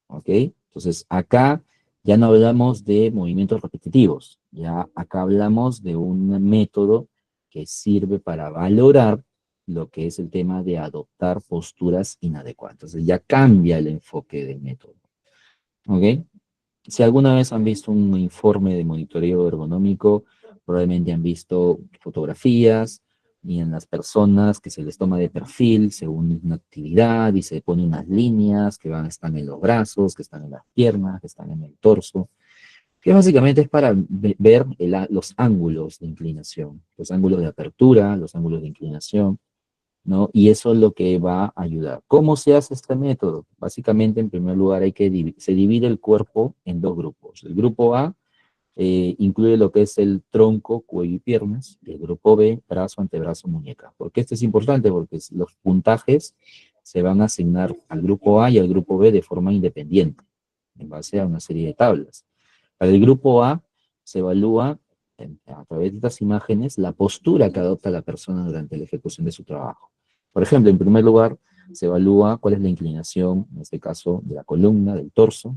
¿Ok? Entonces, acá ya no hablamos de movimientos repetitivos, ya acá hablamos de un método que sirve para valorar lo que es el tema de adoptar posturas inadecuadas. Entonces, ya cambia el enfoque del método. ¿Ok? Si alguna vez han visto un informe de monitoreo ergonómico, probablemente han visto fotografías y en las personas que se les toma de perfil según una actividad y se pone unas líneas que están en los brazos, que están en las piernas, que están en el torso, que básicamente es para ver los ángulos de inclinación, los ángulos de apertura, los ángulos de inclinación, ¿no? Y eso es lo que va a ayudar. ¿Cómo se hace este método? Básicamente, en primer lugar, se divide el cuerpo en dos grupos. El grupo A incluye lo que es el tronco, cuello y piernas, y el grupo B, brazo, antebrazo, muñeca. ¿Por qué esto es importante? Porque los puntajes se van a asignar al grupo A y al grupo B de forma independiente, en base a una serie de tablas. Para el grupo A se evalúa a través de estas imágenes la postura que adopta la persona durante la ejecución de su trabajo. Por ejemplo, en primer lugar, se evalúa cuál es la inclinación, en este caso, de la columna, del torso.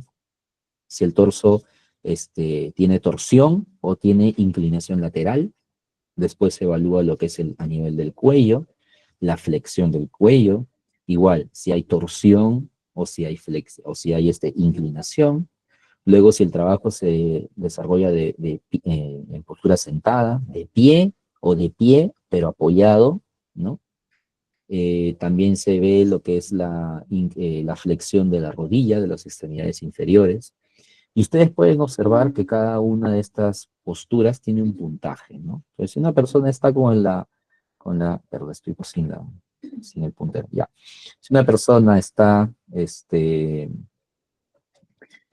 Si el torso tiene torsión o tiene inclinación lateral. Después se evalúa lo que es a nivel del cuello. la flexión del cuello, igual si hay torsión o si hay inclinación. Luego, si el trabajo se desarrolla en postura sentada, de pie, pero apoyado, ¿no? También se ve lo que es la flexión de la rodilla, de las extremidades inferiores. Y ustedes pueden observar que cada una de estas posturas tiene un puntaje, ¿no? Entonces, si una persona está perdón, estoy sin el puntero, ya. Si una persona está,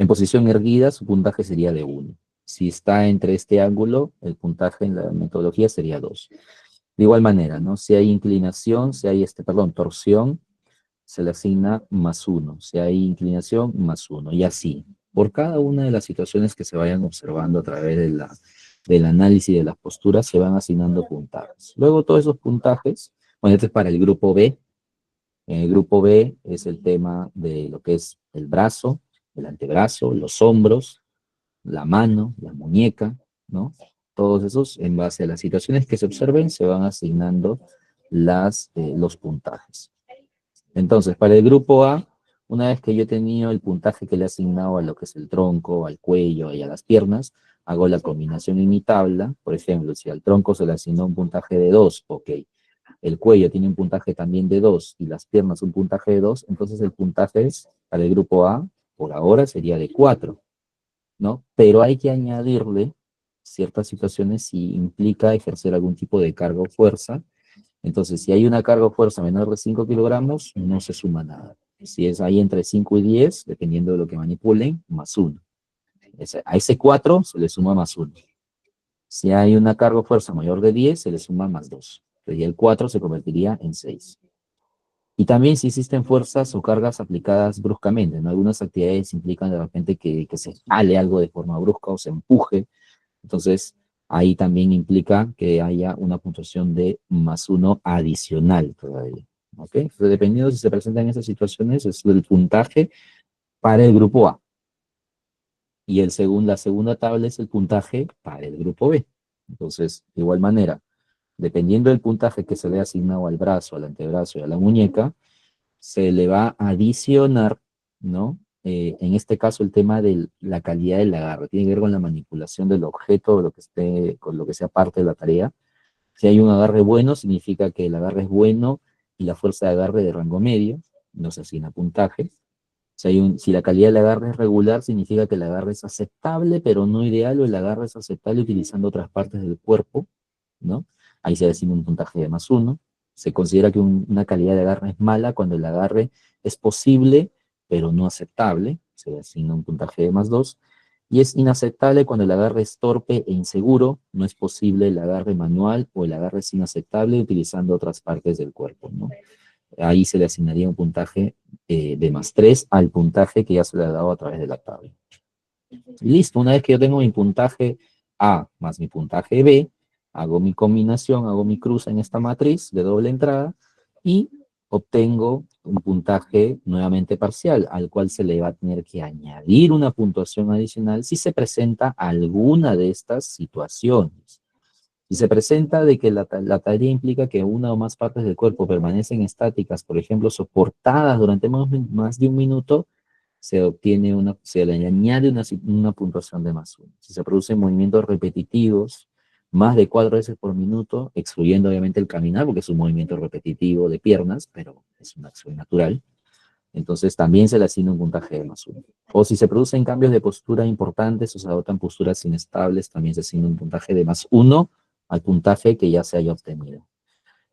en posición erguida, su puntaje sería de 1. Si está entre este ángulo, el puntaje en la metodología sería 2. De igual manera, ¿no? Si hay inclinación, si hay, torsión, se le asigna +1. Si hay inclinación, +1. Y así, por cada una de las situaciones que se vayan observando a través del análisis de las posturas, se van asignando puntajes. Luego, todos esos puntajes, bueno, este es para el grupo B. En el grupo B es el tema de lo que es el brazo, el antebrazo, los hombros, la mano, la muñeca, ¿no? Todos esos, en base a las situaciones que se observen, se van asignando los puntajes. Entonces, para el grupo A, una vez que yo he tenido el puntaje que le he asignado a lo que es el tronco, al cuello y a las piernas, hago la combinación en mi tabla. Por ejemplo, si al tronco se le asignó un puntaje de 2, ok. El cuello tiene un puntaje también de 2 y las piernas un puntaje de 2, entonces el puntaje para el grupo A, por ahora, sería de 4, ¿no? Pero hay que añadirle ciertas situaciones si implica ejercer algún tipo de carga o fuerza. Entonces, si hay una carga o fuerza menor de 5 kilogramos, no se suma nada. Si es ahí entre 5 y 10, dependiendo de lo que manipulen, +1. A ese 4 se le suma +1. Si hay una carga o fuerza mayor de 10, se le suma +2. Entonces, el 4 se convertiría en 6. Y también si existen fuerzas o cargas aplicadas bruscamente, ¿no? Algunas actividades implican de repente que se jale algo de forma brusca o se empuje. Entonces, ahí también implica que haya una puntuación de +1 adicional todavía. ¿Ok? Entonces, dependiendo si se presentan esas situaciones, es el puntaje para el grupo A. Y la segunda tabla es el puntaje para el grupo B. Entonces, de igual manera, dependiendo del puntaje que se le ha asignado al brazo, al antebrazo y a la muñeca, se le va a adicionar, ¿no? En este caso, el tema de la calidad del agarre. Tiene que ver con la manipulación del objeto, con lo que sea parte de la tarea. Si hay un agarre bueno, significa que el agarre es bueno y la fuerza de agarre de rango medio, no se asigna puntaje. Si la calidad del agarre es regular, significa que el agarre es aceptable, pero no ideal, o el agarre es aceptable utilizando otras partes del cuerpo, ¿no? Ahí se asigna un puntaje de +1. Se considera que una calidad de agarre es mala cuando el agarre es posible, pero no aceptable. Se le asigna un puntaje de +2. Y es inaceptable cuando el agarre es torpe e inseguro, no es posible el agarre manual, o el agarre es inaceptable utilizando otras partes del cuerpo, ¿no? Ahí se le asignaría un puntaje de +3 al puntaje que ya se le ha dado a través de la tabla. Listo, una vez que yo tengo mi puntaje A más mi puntaje B, hago mi combinación, hago mi cruza en esta matriz de doble entrada y obtengo un puntaje nuevamente parcial, al cual se le va a tener que añadir una puntuación adicional si se presenta alguna de estas situaciones. Si se presenta de que la tarea implica que una o más partes del cuerpo permanecen estáticas, por ejemplo, soportadas durante más de un minuto, se le añade una puntuación de +1. Si se producen movimientos repetitivos, más de 4 veces por minuto, excluyendo obviamente el caminar, porque es un movimiento repetitivo de piernas, pero es una acción natural, entonces también se le asigna un puntaje de +1. O si se producen cambios de postura importantes o se adoptan posturas inestables, también se asigna un puntaje de +1 al puntaje que ya se haya obtenido.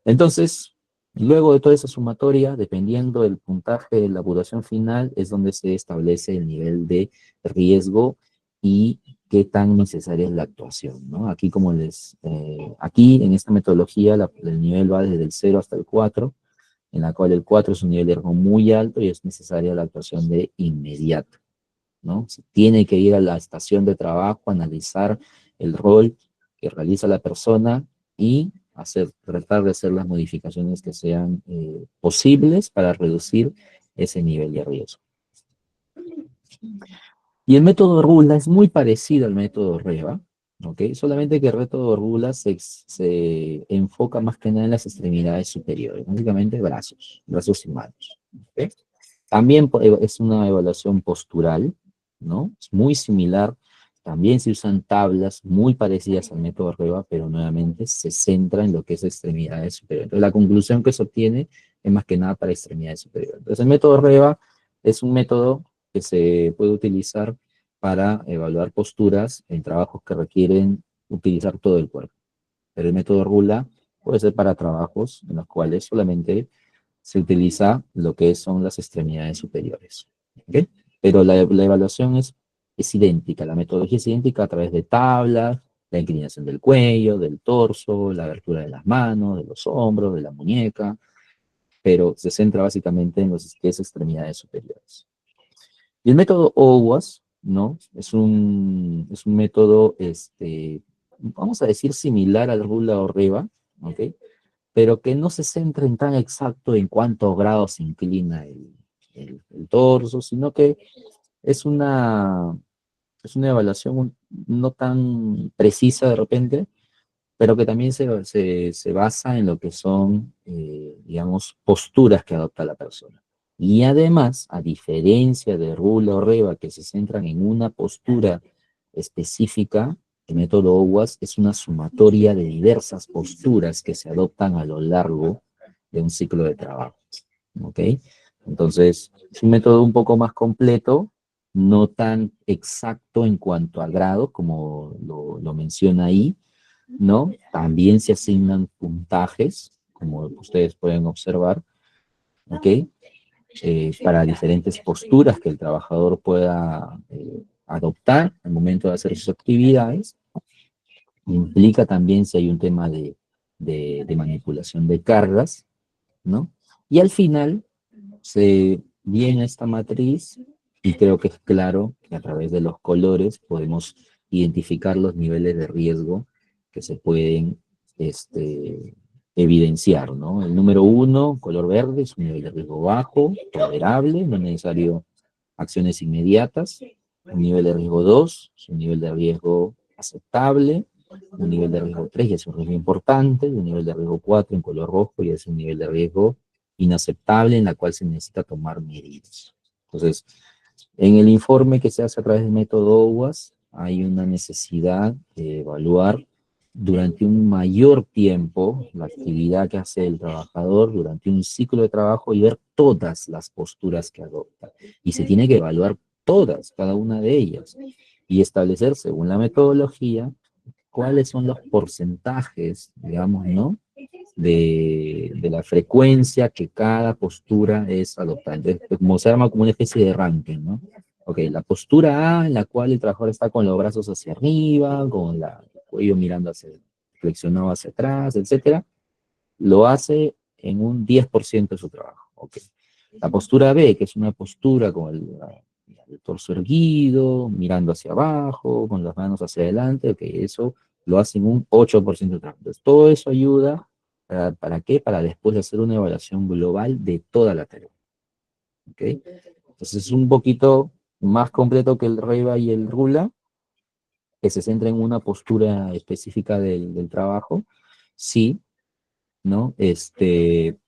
Entonces, luego de toda esa sumatoria, dependiendo del puntaje de la puntuación final, es donde se establece el nivel de riesgo y qué tan necesaria es la actuación, ¿no? Aquí, aquí en esta metodología, el nivel va desde el 0 hasta el 4, en la cual el 4 es un nivel de riesgo muy alto y es necesaria la actuación de inmediato, ¿no? Se tiene que ir a la estación de trabajo, analizar el rol que realiza la persona y tratar de hacer las modificaciones que sean posibles para reducir ese nivel de riesgo. Y el método RULA es muy parecido al método REVA, ¿ok? Solamente que el método Rula se enfoca más que nada en las extremidades superiores, básicamente brazos y manos, ¿ok? También es una evaluación postural, ¿no? Es muy similar. También se usan tablas muy parecidas al método REVA, pero nuevamente se centra en lo que es extremidades superiores. Entonces, la conclusión que se obtiene es más que nada para extremidades superiores. Entonces, el método REVA es un método que se puede utilizar para evaluar posturas en trabajos que requieren utilizar todo el cuerpo. Pero el método RULA puede ser para trabajos en los cuales solamente se utiliza lo que son las extremidades superiores. ¿Ok? Pero la evaluación es idéntica, la metodología es idéntica a través de tablas, la inclinación del cuello, del torso, la abertura de las manos, de los hombros, de la muñeca, pero se centra básicamente en las extremidades superiores. Y el método OWASP, ¿no? Es un método, vamos a decir, similar al Rula o Reva, ¿ok? Pero que no se centra en tan exacto en cuántos grados se inclina el torso, sino que es una, es una evaluación no tan precisa de repente, pero que también se basa en lo que son, digamos, posturas que adopta la persona. Y además, a diferencia de Rula o Reva, que se centran en una postura específica, el método OWASP es una sumatoria de diversas posturas que se adoptan a lo largo de un ciclo de trabajo. ¿Ok? Entonces, es un método un poco más completo, no tan exacto en cuanto a grado, como lo menciona ahí, ¿no? También se asignan puntajes, como ustedes pueden observar, ¿ok? Para diferentes posturas que el trabajador pueda adoptar al momento de hacer sus actividades. Implica también si hay un tema de manipulación de cargas, ¿no? Y al final se viene esta matriz y creo que es claro que a través de los colores podemos identificar los niveles de riesgo que se pueden evidenciar, ¿no? El número 1, color verde, es un nivel de riesgo bajo, tolerable, no es necesario acciones inmediatas. Un nivel de riesgo 2 es un nivel de riesgo aceptable. Un nivel de riesgo 3 ya es un riesgo importante. Un nivel de riesgo 4 en color rojo ya es un nivel de riesgo inaceptable en la cual se necesita tomar medidas. Entonces, en el informe que se hace a través del método OWASP hay una necesidad de evaluar durante un mayor tiempo la actividad que hace el trabajador durante un ciclo de trabajo y ver todas las posturas que adopta. Y se tiene que evaluar todas, cada una de ellas, y establecer según la metodología cuáles son los porcentajes, digamos, ¿no? De la frecuencia que cada postura es adoptada. Entonces, como se llama como una especie de ranking, ¿no? Ok, la postura A, en la cual el trabajador está con los brazos hacia arriba, con el cuello mirando flexionado hacia atrás, etcétera, lo hace en un 10% de su trabajo. Ok. La postura B, que es una postura con el torso erguido, mirando hacia abajo, con las manos hacia adelante, ok, eso lo hace en un 8% de trabajo. Entonces, todo eso ayuda, ¿para qué? Para después hacer una evaluación global de toda la tarea. ¿Ok? Entonces, es un poquito más completo que el REVA y el RULA, que se centra en una postura específica del trabajo. Sí, ¿no?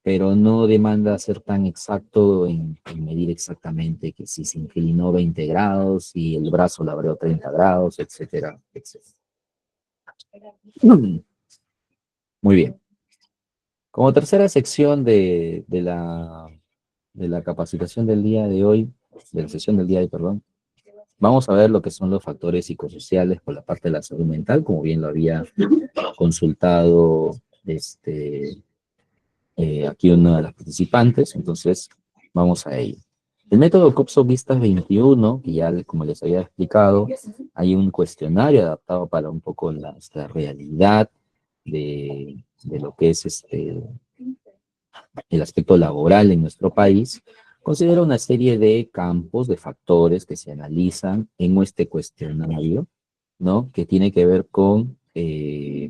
Pero no demanda ser tan exacto en medir exactamente que si se inclinó 20 grados y el brazo lo abrió 30 grados, etcétera, etcétera. Muy bien. Como tercera sección de la capacitación del día de hoy, de la sesión del día de hoy, perdón, vamos a ver lo que son los factores psicosociales por la parte de la salud mental, como bien lo había consultado aquí una de las participantes, entonces vamos a ello. El método Coopso Vistas 21, que ya como les había explicado, hay un cuestionario adaptado para un poco esta realidad de lo que es el aspecto laboral en nuestro país. Considera una serie de campos, de factores que se analizan en este cuestionario, ¿no? Que tiene que ver con,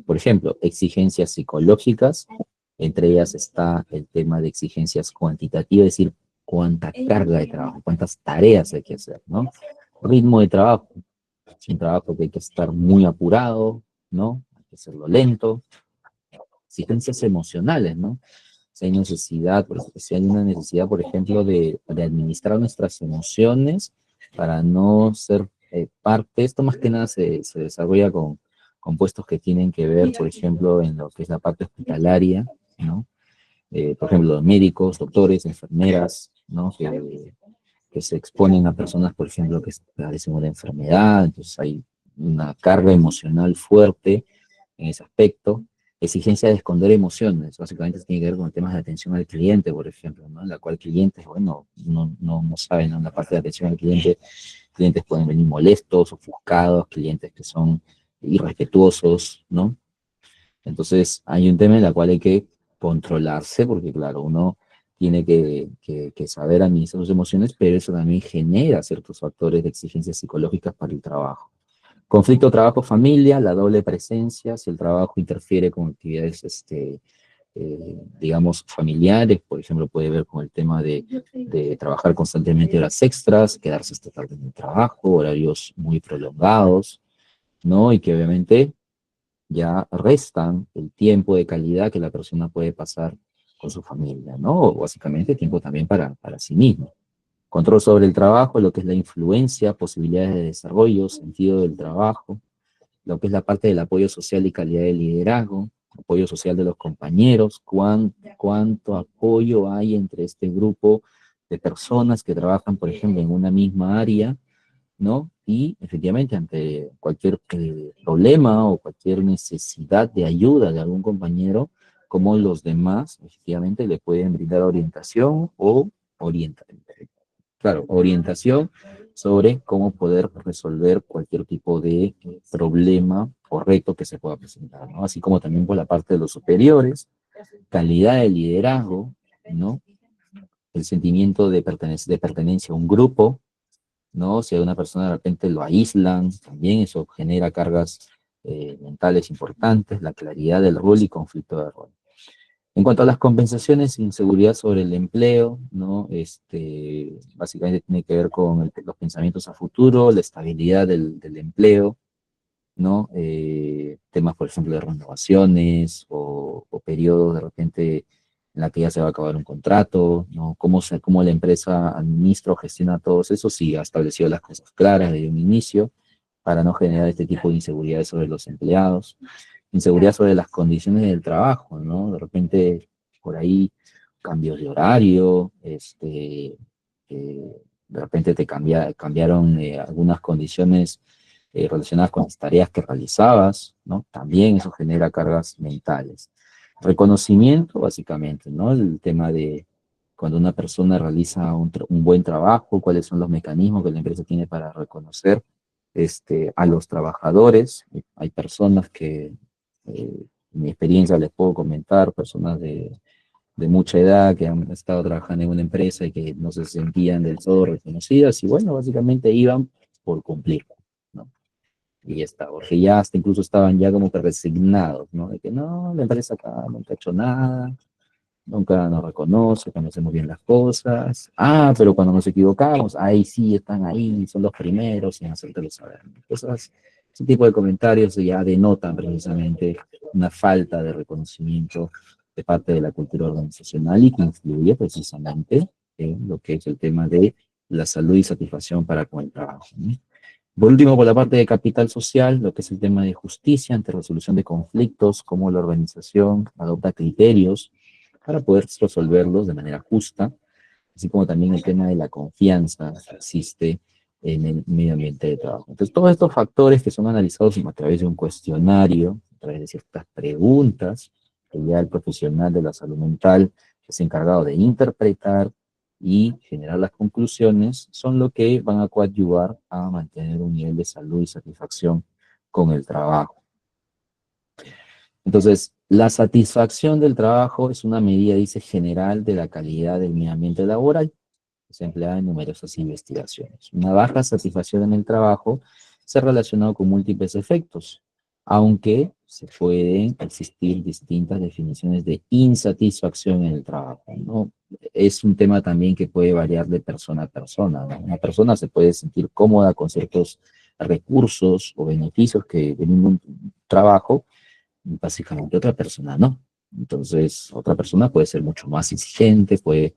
por ejemplo, exigencias psicológicas. Entre ellas está el tema de exigencias cuantitativas, es decir, cuánta carga de trabajo, cuántas tareas hay que hacer, ¿no? Ritmo de trabajo. Es un trabajo que hay que estar muy apurado, ¿no? Hay que hacerlo lento. Exigencias emocionales, ¿no? Si hay necesidad, si hay una necesidad, por ejemplo, de administrar nuestras emociones para no ser parte, esto más que nada se desarrolla con puestos que tienen que ver, por ejemplo, en lo que es la parte hospitalaria, ¿no? Por ejemplo, médicos, doctores, enfermeras, ¿no? Que se exponen a personas, por ejemplo, que padecen una enfermedad, entonces hay una carga emocional fuerte en ese aspecto. Exigencia de esconder emociones, básicamente tiene que ver con temas de atención al cliente, por ejemplo, ¿no? En la cual clientes, bueno, no saben, ¿no? En la parte de atención al cliente, clientes pueden venir molestos, ofuscados, clientes que son irrespetuosos, ¿no? Entonces, hay un tema en el cual hay que controlarse, porque claro, uno tiene que saber administrar sus emociones, pero eso también genera ciertos factores de exigencias psicológicas para el trabajo. Conflicto trabajo-familia, la doble presencia, si el trabajo interfiere con actividades, digamos, familiares, por ejemplo, puede ver con el tema de trabajar constantemente horas extras, quedarse hasta tarde en el trabajo, horarios muy prolongados, ¿no? Y que obviamente ya restan el tiempo de calidad que la persona puede pasar con su familia, ¿no? O básicamente tiempo también para sí mismo. Control sobre el trabajo, lo que es la influencia, posibilidades de desarrollo, sentido del trabajo, lo que es la parte del apoyo social y calidad de liderazgo, apoyo social de los compañeros, cuánto apoyo hay entre este grupo de personas que trabajan, por ejemplo, en una misma área, ¿no? Y efectivamente, ante cualquier problema o cualquier necesidad de ayuda de algún compañero, como los demás, efectivamente, le pueden brindar orientación o orientar, claro, orientación sobre cómo poder resolver cualquier tipo de problema o reto que se pueda presentar, ¿no? Así como también por la parte de los superiores, calidad de liderazgo, ¿no? El sentimiento de pertenencia a un grupo, ¿no? Si a una persona de repente lo aíslan, también eso genera cargas mentales importantes, la claridad del rol y conflicto de rol. En cuanto a las compensaciones, inseguridad sobre el empleo, ¿no? Básicamente tiene que ver con los pensamientos a futuro, la estabilidad del empleo, ¿no? Temas, por ejemplo, de renovaciones o periodos de repente en la que ya se va a acabar un contrato, ¿no? Cómo la empresa administra o gestiona todos eso, si ha establecido las cosas claras desde un inicio para no generar este tipo de inseguridades sobre los empleados, inseguridad sobre las condiciones del trabajo, ¿no? De repente, por ahí, cambios de horario, de repente cambiaron algunas condiciones relacionadas con las tareas que realizabas, ¿no? También eso genera cargas mentales. Reconocimiento, básicamente, ¿no? El tema de cuando una persona realiza un buen trabajo, cuáles son los mecanismos que la empresa tiene para reconocer a los trabajadores. Hay personas que, en mi experiencia les puedo comentar, personas de mucha edad que han estado trabajando en una empresa y que no se sentían del todo reconocidas y bueno, básicamente iban por cumplir, ¿no? Y ya está, porque ya hasta incluso estaban ya como que resignados, ¿no? De que no, la empresa acá nunca ha hecho nada, nunca nos reconoce, cuando hacemos bien las cosas. Ah, pero cuando nos equivocamos, ahí sí están ahí, son los primeros en hacértelo saber. Cosas, ese tipo de comentarios ya denotan precisamente una falta de reconocimiento de parte de la cultura organizacional y que influye precisamente en lo que es el tema de la salud y satisfacción para con el trabajo, ¿no? Por último, por la parte de capital social, lo que es el tema de justicia ante resolución de conflictos, cómo la organización adopta criterios para poder resolverlos de manera justa, así como también el tema de la confianza que existe en el medio ambiente de trabajo. Entonces, todos estos factores que son analizados a través de un cuestionario, a través de ciertas preguntas, que ya el profesional de la salud mental es encargado de interpretar y generar las conclusiones, son lo que van a coadyuvar a mantener un nivel de salud y satisfacción con el trabajo. Entonces, la satisfacción del trabajo es una medida, dice, general de la calidad del medio ambiente laboral. Se emplea en numerosas investigaciones. Una baja satisfacción en el trabajo se ha relacionado con múltiples efectos, aunque se pueden existir distintas definiciones de insatisfacción en el trabajo, ¿no? Es un tema también que puede variar de persona a persona, ¿no? Una persona se puede sentir cómoda con ciertos recursos o beneficios que en un trabajo, básicamente otra persona no. Entonces, otra persona puede ser mucho más exigente, puede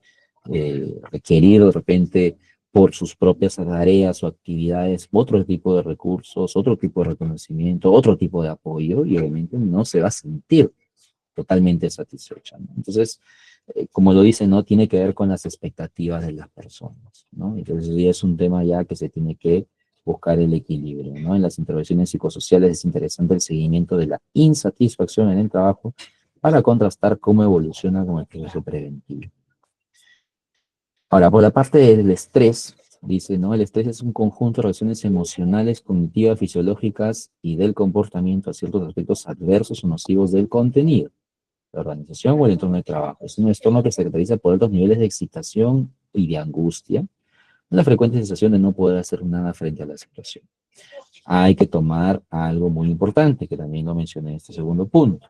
requerir de repente por sus propias tareas o actividades otro tipo de recursos, otro tipo de reconocimiento, otro tipo de apoyo y obviamente no se va a sentir totalmente satisfecha, ¿no? Entonces, como lo dice, ¿no? Tiene que ver con las expectativas de las personas, ¿no? Entonces, ya es un tema ya que se tiene que buscar el equilibrio, ¿no? En las intervenciones psicosociales es interesante el seguimiento de la insatisfacción en el trabajo para contrastar cómo evoluciona con el proceso preventivo. Ahora, por la parte del estrés, dice, ¿no? El estrés es un conjunto de reacciones emocionales, cognitivas, fisiológicas y del comportamiento a ciertos aspectos adversos o nocivos del contenido, la organización o el entorno de trabajo. Es un entorno que se caracteriza por altos niveles de excitación y de angustia, la frecuente sensación de no poder hacer nada frente a la situación. Hay que tomar algo muy importante, que también lo mencioné en este segundo punto.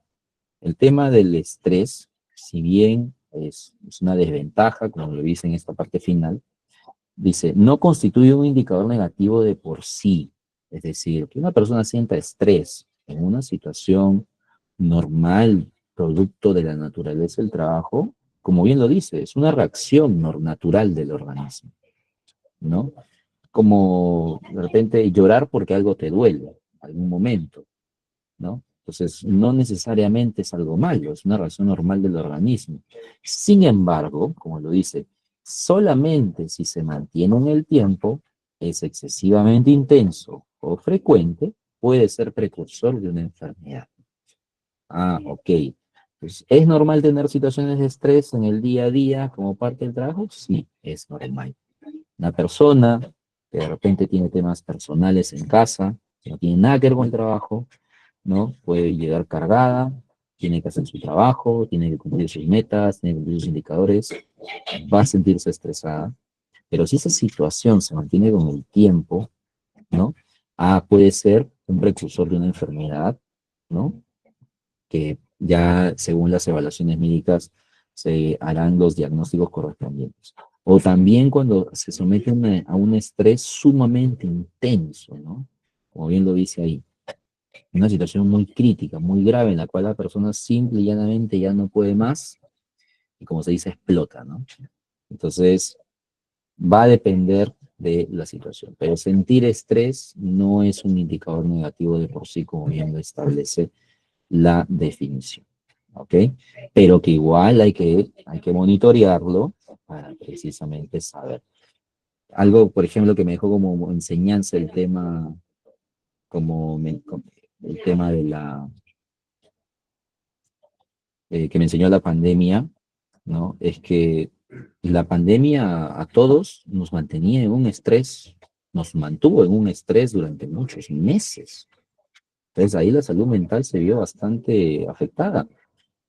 El tema del estrés, si bien es una desventaja, como lo dice en esta parte final, dice, no constituye un indicador negativo de por sí. Es decir, que una persona sienta estrés en una situación normal, producto de la naturaleza del trabajo, como bien lo dice, es una reacción natural del organismo, ¿no? Como de repente llorar porque algo te duele, en algún momento, ¿no? Entonces, no necesariamente es algo malo, es una reacción normal del organismo. Sin embargo, como lo dice, solamente si se mantiene en el tiempo, es excesivamente intenso o frecuente, puede ser precursor de una enfermedad. Ah, ok. Pues, ¿es normal tener situaciones de estrés en el día a día como parte del trabajo? Sí, es normal. Una persona que de repente tiene temas personales en casa, que no tiene nada que ver con el trabajo, ¿no? Puede llegar cargada, tiene que hacer su trabajo, tiene que cumplir sus metas, tiene que cumplir sus indicadores, va a sentirse estresada. Pero si esa situación se mantiene con el tiempo, ¿no? Ah, puede ser un precursor de una enfermedad, ¿no? Que ya según las evaluaciones médicas se harán los diagnósticos correspondientes. O también cuando se somete a un estrés sumamente intenso, ¿no? Como bien lo dice ahí, una situación muy crítica, muy grave, en la cual la persona simple y llanamente ya no puede más, y como se dice, explota, ¿no? Entonces, va a depender de la situación, pero sentir estrés no es un indicador negativo de por sí, como bien lo establece la definición, ¿ok? Pero que igual hay que monitorearlo para precisamente saber. Algo, por ejemplo, que me dejó como enseñanza el tema, como el tema de que me enseñó la pandemia, ¿no? Es que la pandemia a todos nos mantenía en un estrés, nos mantuvo en un estrés durante muchos meses. Entonces ahí la salud mental se vio bastante afectada.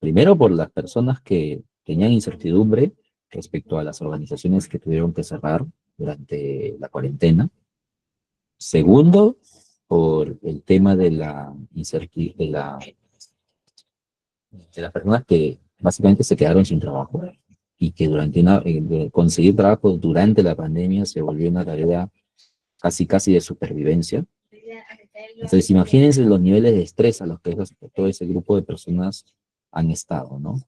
Primero por las personas que tenían incertidumbre respecto a las organizaciones que tuvieron que cerrar durante la cuarentena. Segundo, por el tema de la incertidumbre, de las personas que básicamente se quedaron sin trabajo y que de conseguir trabajo durante la pandemia se volvió una tarea casi casi de supervivencia. Entonces imagínense los niveles de estrés a los que todo ese grupo de personas han estado, ¿no?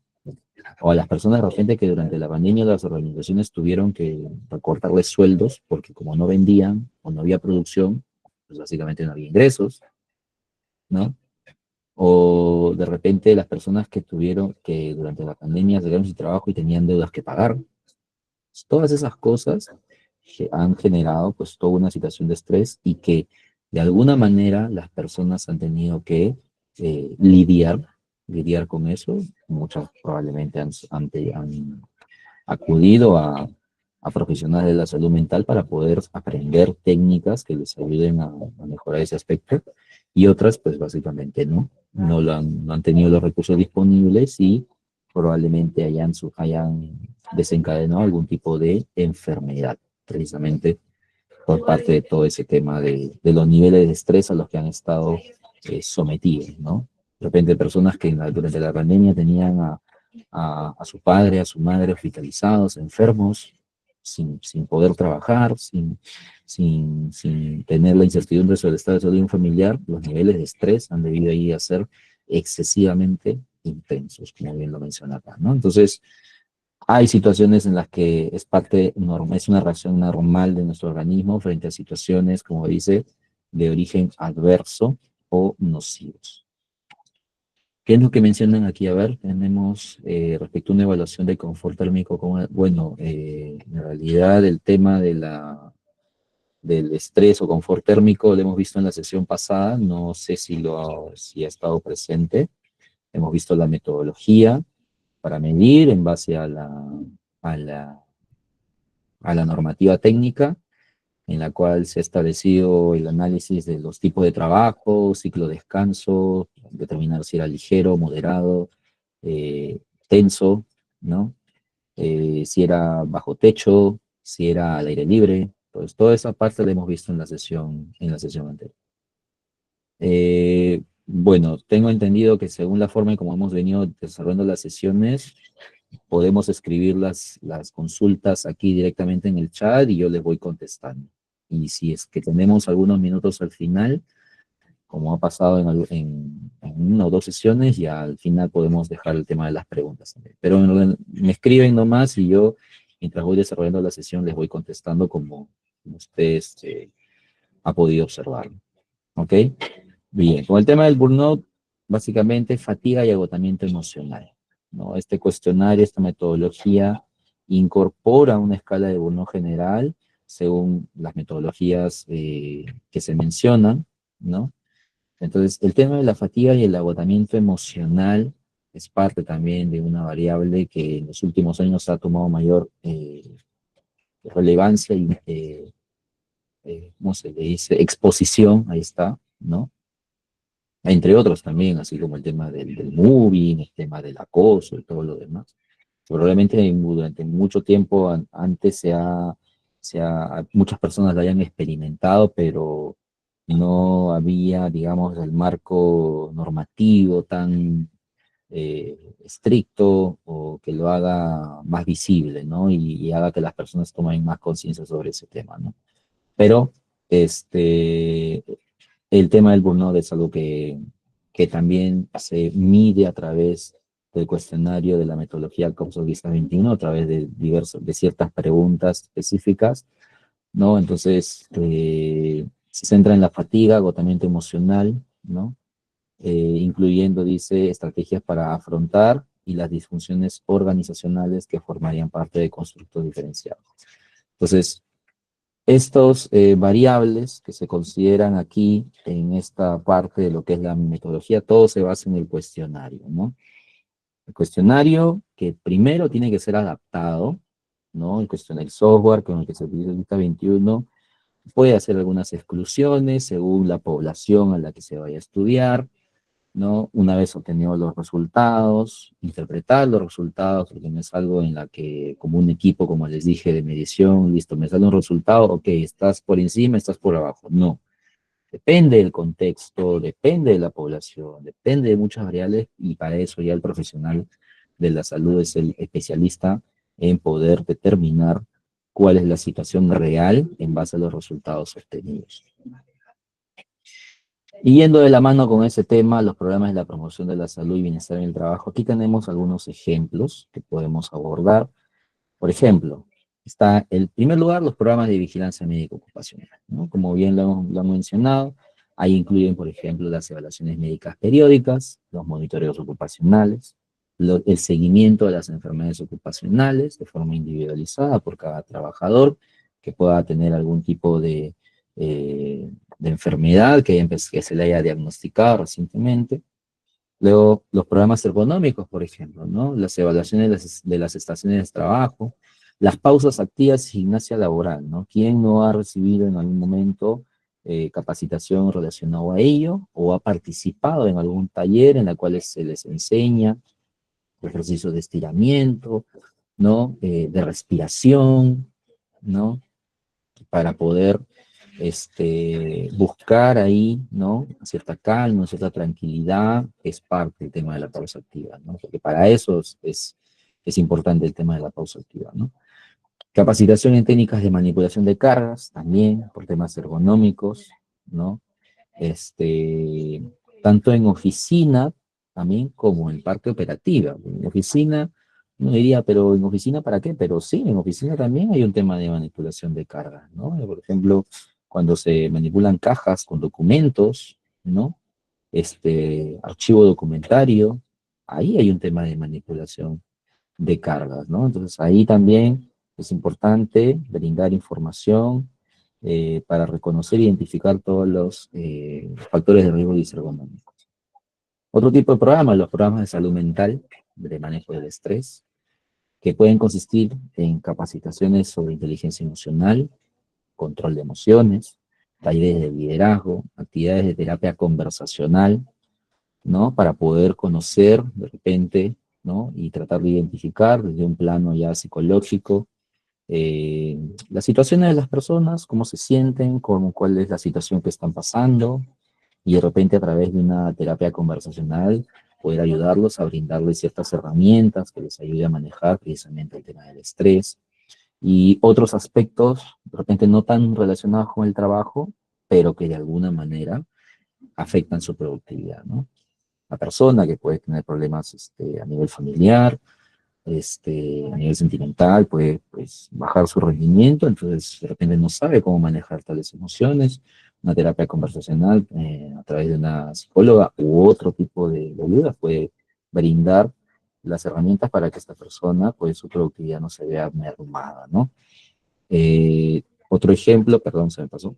O a las personas de repente que durante la pandemia las organizaciones tuvieron que recortarles sueldos porque como no vendían o no había producción, pues básicamente no había ingresos, ¿no? O de repente las personas que durante la pandemia se quedaron sin trabajo y tenían deudas que pagar. Todas esas cosas que han generado pues toda una situación de estrés y que de alguna manera las personas han tenido que lidiar con eso. Muchas probablemente han acudido a profesionales de la salud mental para poder aprender técnicas que les ayuden a mejorar ese aspecto y otras pues básicamente no han tenido los recursos disponibles y probablemente hayan desencadenado algún tipo de enfermedad, precisamente por parte de todo ese tema de los niveles de estrés a los que han estado sometidos, ¿no? De repente personas que durante la pandemia tenían a su padre, a su madre hospitalizados, enfermos, sin poder trabajar, sin tener la incertidumbre sobre el estado de salud de un familiar, los niveles de estrés han debido ahí a ser excesivamente intensos, como bien lo menciona acá, ¿no? Entonces, hay situaciones en las que es parte normal, es una reacción normal de nuestro organismo frente a situaciones, como dice, de origen adverso o nocivos. ¿Qué es lo que mencionan aquí? A ver, tenemos respecto a una evaluación de confort térmico, bueno, en realidad el tema del estrés o confort térmico lo hemos visto en la sesión pasada, no sé si ha estado presente. Hemos visto la metodología para medir en base a la, a la normativa técnica, en la cual se ha establecido el análisis de los tipos de trabajo, ciclo de descanso, determinar si era ligero, moderado, tenso, ¿no? Si era bajo techo, si era al aire libre. Pues toda esa parte la hemos visto en la sesión anterior. Bueno, tengo entendido que según la forma en como hemos venido desarrollando las sesiones, podemos escribir las consultas aquí directamente en el chat y yo les voy contestando. Y si es que tenemos algunos minutos al final, como ha pasado en una o dos sesiones, ya al final podemos dejar el tema de las preguntas también. Pero me escriben nomás y yo, mientras voy desarrollando la sesión, les voy contestando como ustedes ha podido observar. ¿Ok? Bien, con el tema del burnout, básicamente fatiga y agotamiento emocional, ¿no? Este cuestionario, esta metodología incorpora una escala de burnout general según las metodologías que se mencionan, ¿no? Entonces, el tema de la fatiga y el agotamiento emocional es parte también de una variable que en los últimos años ha tomado mayor relevancia y, ¿cómo se le dice? Exposición, ahí está, ¿no? Entre otros también, así como el tema del moving, el tema del acoso y todo lo demás. Probablemente durante mucho tiempo antes muchas personas lo hayan experimentado, pero no había, digamos, el marco normativo tan estricto o que lo haga más visible, ¿no? Y haga que las personas tomen más conciencia sobre ese tema, ¿no? Pero este, el tema del burnout es algo que también se mide a través del cuestionario de la metodología Cops Vista 21, a través de ciertas preguntas específicas, ¿no? Entonces, se centra en la fatiga, agotamiento emocional, ¿no? Incluyendo, dice, estrategias para afrontar y las disfunciones organizacionales que formarían parte de constructos diferenciados. Entonces, estos variables que se consideran aquí en esta parte de lo que es la metodología, todo se basa en el cuestionario, ¿no? El cuestionario que primero tiene que ser adaptado, ¿no? El software con el que se utiliza el Vista 21 puede hacer algunas exclusiones según la población a la que se vaya a estudiar, ¿no? Una vez obtenidos los resultados, interpretar los resultados, porque no es algo en la que, como un equipo, como les dije, de medición, listo, me sale un resultado, ok, estás por encima, estás por abajo. No, depende del contexto, depende de la población, depende de muchas variables, y para eso ya el profesional de la salud es el especialista en poder determinar cuál es la situación real en base a los resultados obtenidos. Y yendo de la mano con ese tema, los programas de la promoción de la salud y bienestar en el trabajo, aquí tenemos algunos ejemplos que podemos abordar. Por ejemplo, está en primer lugar los programas de vigilancia médico ocupacional, ¿no? Como bien lo han mencionado, ahí incluyen, por ejemplo, las evaluaciones médicas periódicas, los monitoreos ocupacionales, el seguimiento de las enfermedades ocupacionales de forma individualizada por cada trabajador que pueda tener algún tipo de enfermedad que se le haya diagnosticado recientemente. Luego, los programas ergonómicos, por ejemplo, ¿no? Las evaluaciones de las estaciones de trabajo, las pausas activas y gimnasia laboral, ¿no? ¿Quién no ha recibido en algún momento capacitación relacionada a ello o ha participado en algún taller en el cual se les enseña ejercicios de estiramiento, ¿no? De respiración, ¿no? Para poder buscar ahí, ¿no? Cierta calma, cierta tranquilidad, es parte del tema de la pausa activa, ¿no? Porque para eso es importante el tema de la pausa activa, ¿no? Capacitación en técnicas de manipulación de cargas, también por temas ergonómicos, ¿no? Este, tanto en oficina también como en parte operativa. En oficina, no diría, pero en oficina ¿para qué? Pero sí, en oficina también hay un tema de manipulación de cargas, ¿no? Por ejemplo, cuando se manipulan cajas con documentos, ¿no? Archivo documentario, ahí hay un tema de manipulación de cargas, ¿no? Entonces ahí también es importante brindar información para reconocer e identificar todos los factores de riesgo disergonómico. Otro tipo de programas, los programas de salud mental, de manejo del estrés, que pueden consistir en capacitaciones sobre inteligencia emocional, control de emociones, talleres de liderazgo, actividades de terapia conversacional, ¿no? Para poder conocer de repente, ¿no? Y tratar de identificar desde un plano ya psicológico eh, las situaciones de las personas, cómo se sienten, cuál es la situación que están pasando, y de repente a través de una terapia conversacional poder ayudarlos a brindarles ciertas herramientas que les ayude a manejar precisamente el tema del estrés y otros aspectos, de repente no tan relacionados con el trabajo, pero que de alguna manera afectan su productividad, ¿no? La persona que puede tener problemas a nivel familiar, a nivel sentimental, puede pues, bajar su rendimiento, entonces de repente no sabe cómo manejar tales emociones. Una terapia conversacional a través de una psicóloga u otro tipo de ayuda puede brindar las herramientas para que esta persona, pues su productividad no se vea mermada, ¿no? Otro ejemplo, perdón, se me pasó,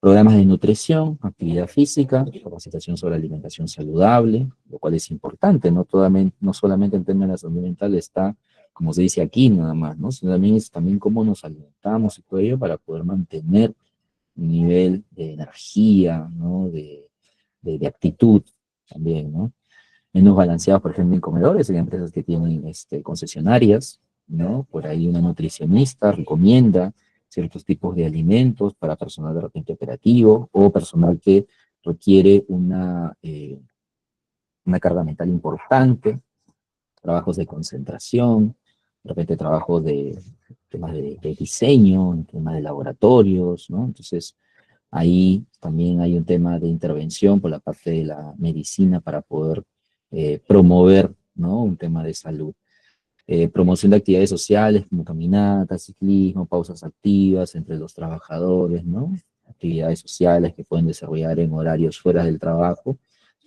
programas de nutrición, actividad física, capacitación sobre alimentación saludable, lo cual es importante, no solamente el tema de la salud mental está, como se dice aquí, nada más, ¿no? Sino también es también cómo nos alimentamos y todo ello para poder mantener un nivel de energía, ¿no? De actitud también, ¿no? Menos balanceados, por ejemplo, en comedores, en empresas que tienen concesionarias, ¿no? Por ahí una nutricionista recomienda ciertos tipos de alimentos para personal de repente operativo o personal que requiere una carga mental importante, trabajos de concentración, de repente trabajos de temas de diseño, temas de laboratorios, ¿no? Entonces, ahí también hay un tema de intervención por la parte de la medicina para poder promover, ¿no? Un tema de salud. Promoción de actividades sociales como caminatas, ciclismo, pausas activas entre los trabajadores, ¿no? Actividades sociales que pueden desarrollar en horarios fuera del trabajo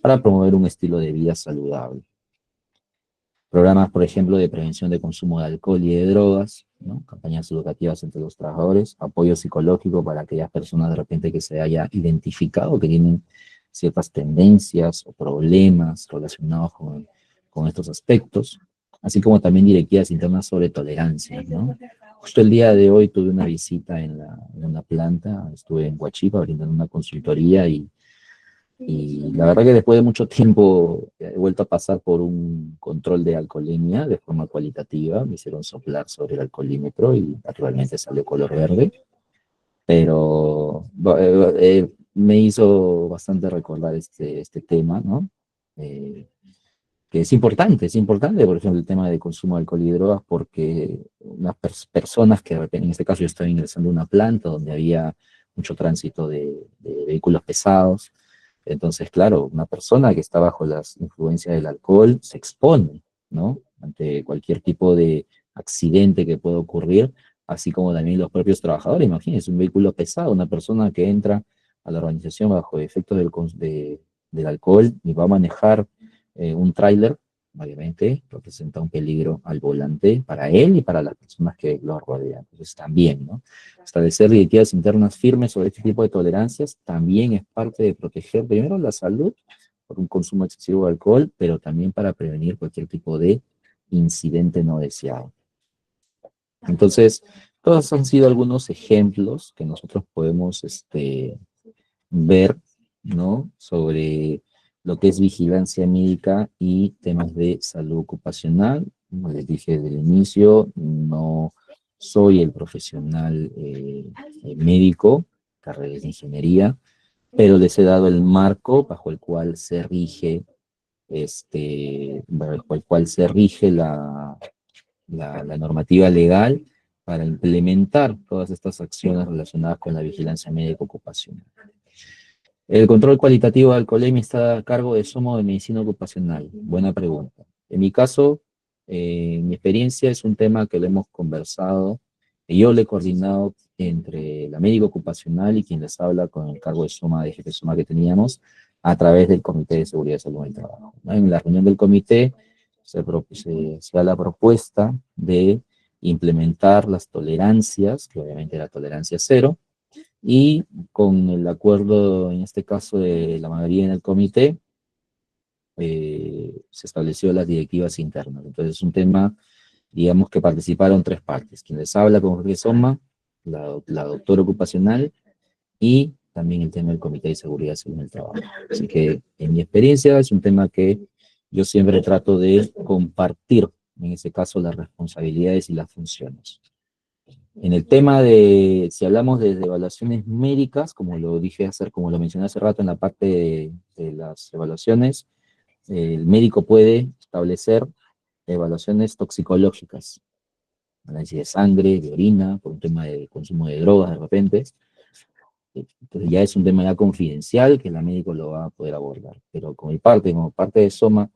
para promover un estilo de vida saludable. Programas, por ejemplo, de prevención de consumo de alcohol y de drogas, ¿no? Campañas educativas entre los trabajadores, apoyo psicológico para aquellas personas de repente que se haya identificado que tienen ciertas tendencias o problemas relacionados con estos aspectos, así como también directivas internas sobre tolerancia, ¿no? Justo el día de hoy tuve una visita en una planta, estuve en Huachipa brindando una consultoría y la verdad que después de mucho tiempo he vuelto a pasar por un control de alcoholemia de forma cualitativa. Me hicieron soplar sobre el alcoholímetro y naturalmente salió color verde. Pero me hizo bastante recordar este tema, ¿no? Eh, que es importante, por ejemplo, el tema de consumo de alcohol y drogas, porque unas personas que de repente, en este caso yo estaba ingresando a una planta donde había mucho tránsito de vehículos pesados, entonces, claro, una persona que está bajo las influencias del alcohol se expone, ¿no? Ante cualquier tipo de accidente que pueda ocurrir, así como también los propios trabajadores. Imagínense, un vehículo pesado, una persona que entra a la organización bajo efectos del alcohol y va a manejar un tráiler, obviamente, representa un peligro al volante para él y para las personas que lo rodean. Entonces, también, ¿no? Establecer directivas internas firmes sobre este tipo de tolerancias también es parte de proteger primero la salud por un consumo excesivo de alcohol, pero también para prevenir cualquier tipo de incidente no deseado. Entonces, todos han sido algunos ejemplos que nosotros podemos ver, ¿no? Sobre lo que es vigilancia médica y temas de salud ocupacional. Como les dije desde el inicio, no soy el profesional médico, carrera de ingeniería, pero les he dado el marco bajo el cual se rige, bajo el cual se rige la normativa legal para implementar todas estas acciones relacionadas con la vigilancia médica ocupacional. El control cualitativo de alcoholemia está a cargo de SOMO de Medicina Ocupacional. Buena pregunta. En mi caso, mi experiencia es un tema que lo hemos conversado, y yo le he coordinado entre la médica ocupacional y quien les habla con el cargo de SOMA, de jefe de SOMA que teníamos, a través del Comité de Seguridad y Salud en el Trabajo, ¿no? En la reunión del comité se da la propuesta de implementar las tolerancias, que obviamente era tolerancia cero, y con el acuerdo, en este caso, de la mayoría en el comité, se estableció las directivas internas. Entonces es un tema, digamos, que participaron tres partes: quien les habla con Jorge Soma, la doctora ocupacional y también el tema del Comité de Seguridad en el Trabajo. Así que, en mi experiencia, es un tema que yo siempre trato de compartir, en ese caso, las responsabilidades y las funciones. En el tema de, si hablamos de evaluaciones médicas, como lo como lo mencioné hace rato en la parte de las evaluaciones, el médico puede establecer evaluaciones toxicológicas, análisis de sangre, de orina, por un tema de consumo de drogas de repente. Entonces ya es un tema ya confidencial que el médico lo va a poder abordar. Pero como parte de SOMA,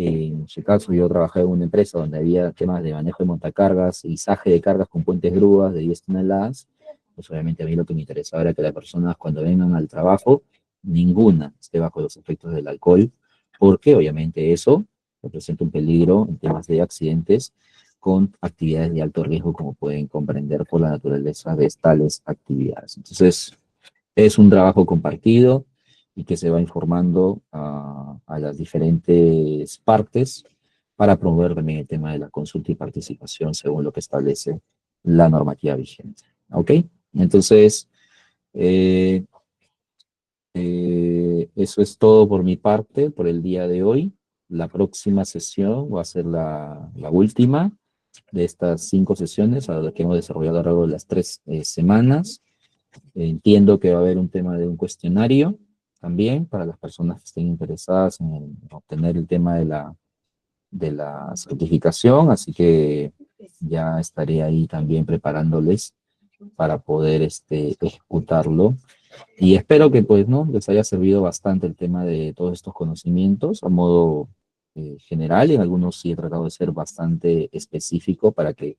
en su caso, yo trabajé en una empresa donde había temas de manejo de montacargas, izaje de cargas con puentes grúas de 10 toneladas. Pues obviamente a mí lo que me interesaba era que las personas, cuando vengan al trabajo, ninguna esté bajo los efectos del alcohol, porque obviamente eso representa un peligro en temas de accidentes con actividades de alto riesgo, como pueden comprender por la naturaleza de tales actividades. Entonces, es un trabajo compartido y que se va informando a las diferentes partes para promover también el tema de la consulta y participación según lo que establece la normativa vigente. ¿Ok? Entonces, eh, eso es todo por mi parte por el día de hoy. La próxima sesión va a ser la última de estas 5 sesiones, a las que hemos desarrollado a lo largo de las 3 semanas. Entiendo que va a haber un tema de un cuestionario también para las personas que estén interesadas en obtener el tema de la certificación, así que ya estaré ahí también preparándoles para poder ejecutarlo. Y espero que pues, ¿no?, les haya servido bastante el tema de todos estos conocimientos a modo general, y en algunos sí he tratado de ser bastante específico para que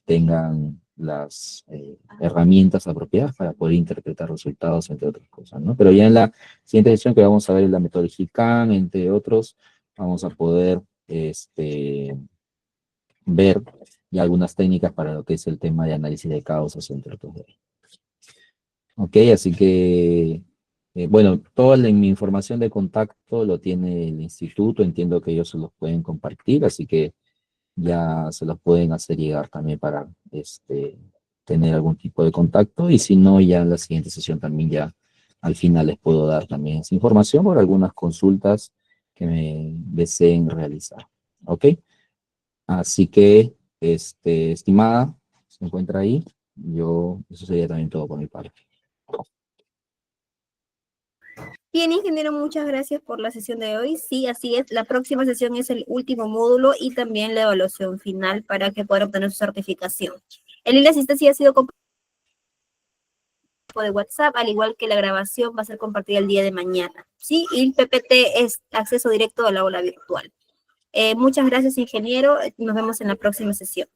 tengan las herramientas apropiadas para poder interpretar resultados, entre otras cosas, ¿no? Pero ya en la siguiente sesión, que vamos a ver la metodología CAN, entre otros, vamos a poder ver ya algunas técnicas para lo que es el tema de análisis de causas, entre otros. Ok, así que, bueno, toda mi información de contacto lo tiene el instituto, entiendo que ellos se los pueden compartir, así que ya se los pueden hacer llegar también para tener algún tipo de contacto, y si no, ya en la siguiente sesión también ya al final les puedo dar también esa información por algunas consultas que me deseen realizar. ¿Ok? Así que, estimada, se encuentra ahí. Eso sería también todo por mi parte. Bien, ingeniero, muchas gracias por la sesión de hoy. Sí, así es. La próxima sesión es el último módulo y también la evaluación final para que pueda obtener su certificación. El link de asistencia ha sido compartido de WhatsApp, al igual que la grabación va a ser compartida el día de mañana. Sí, y el PPT es acceso directo a la aula virtual. Muchas gracias, ingeniero. Nos vemos en la próxima sesión.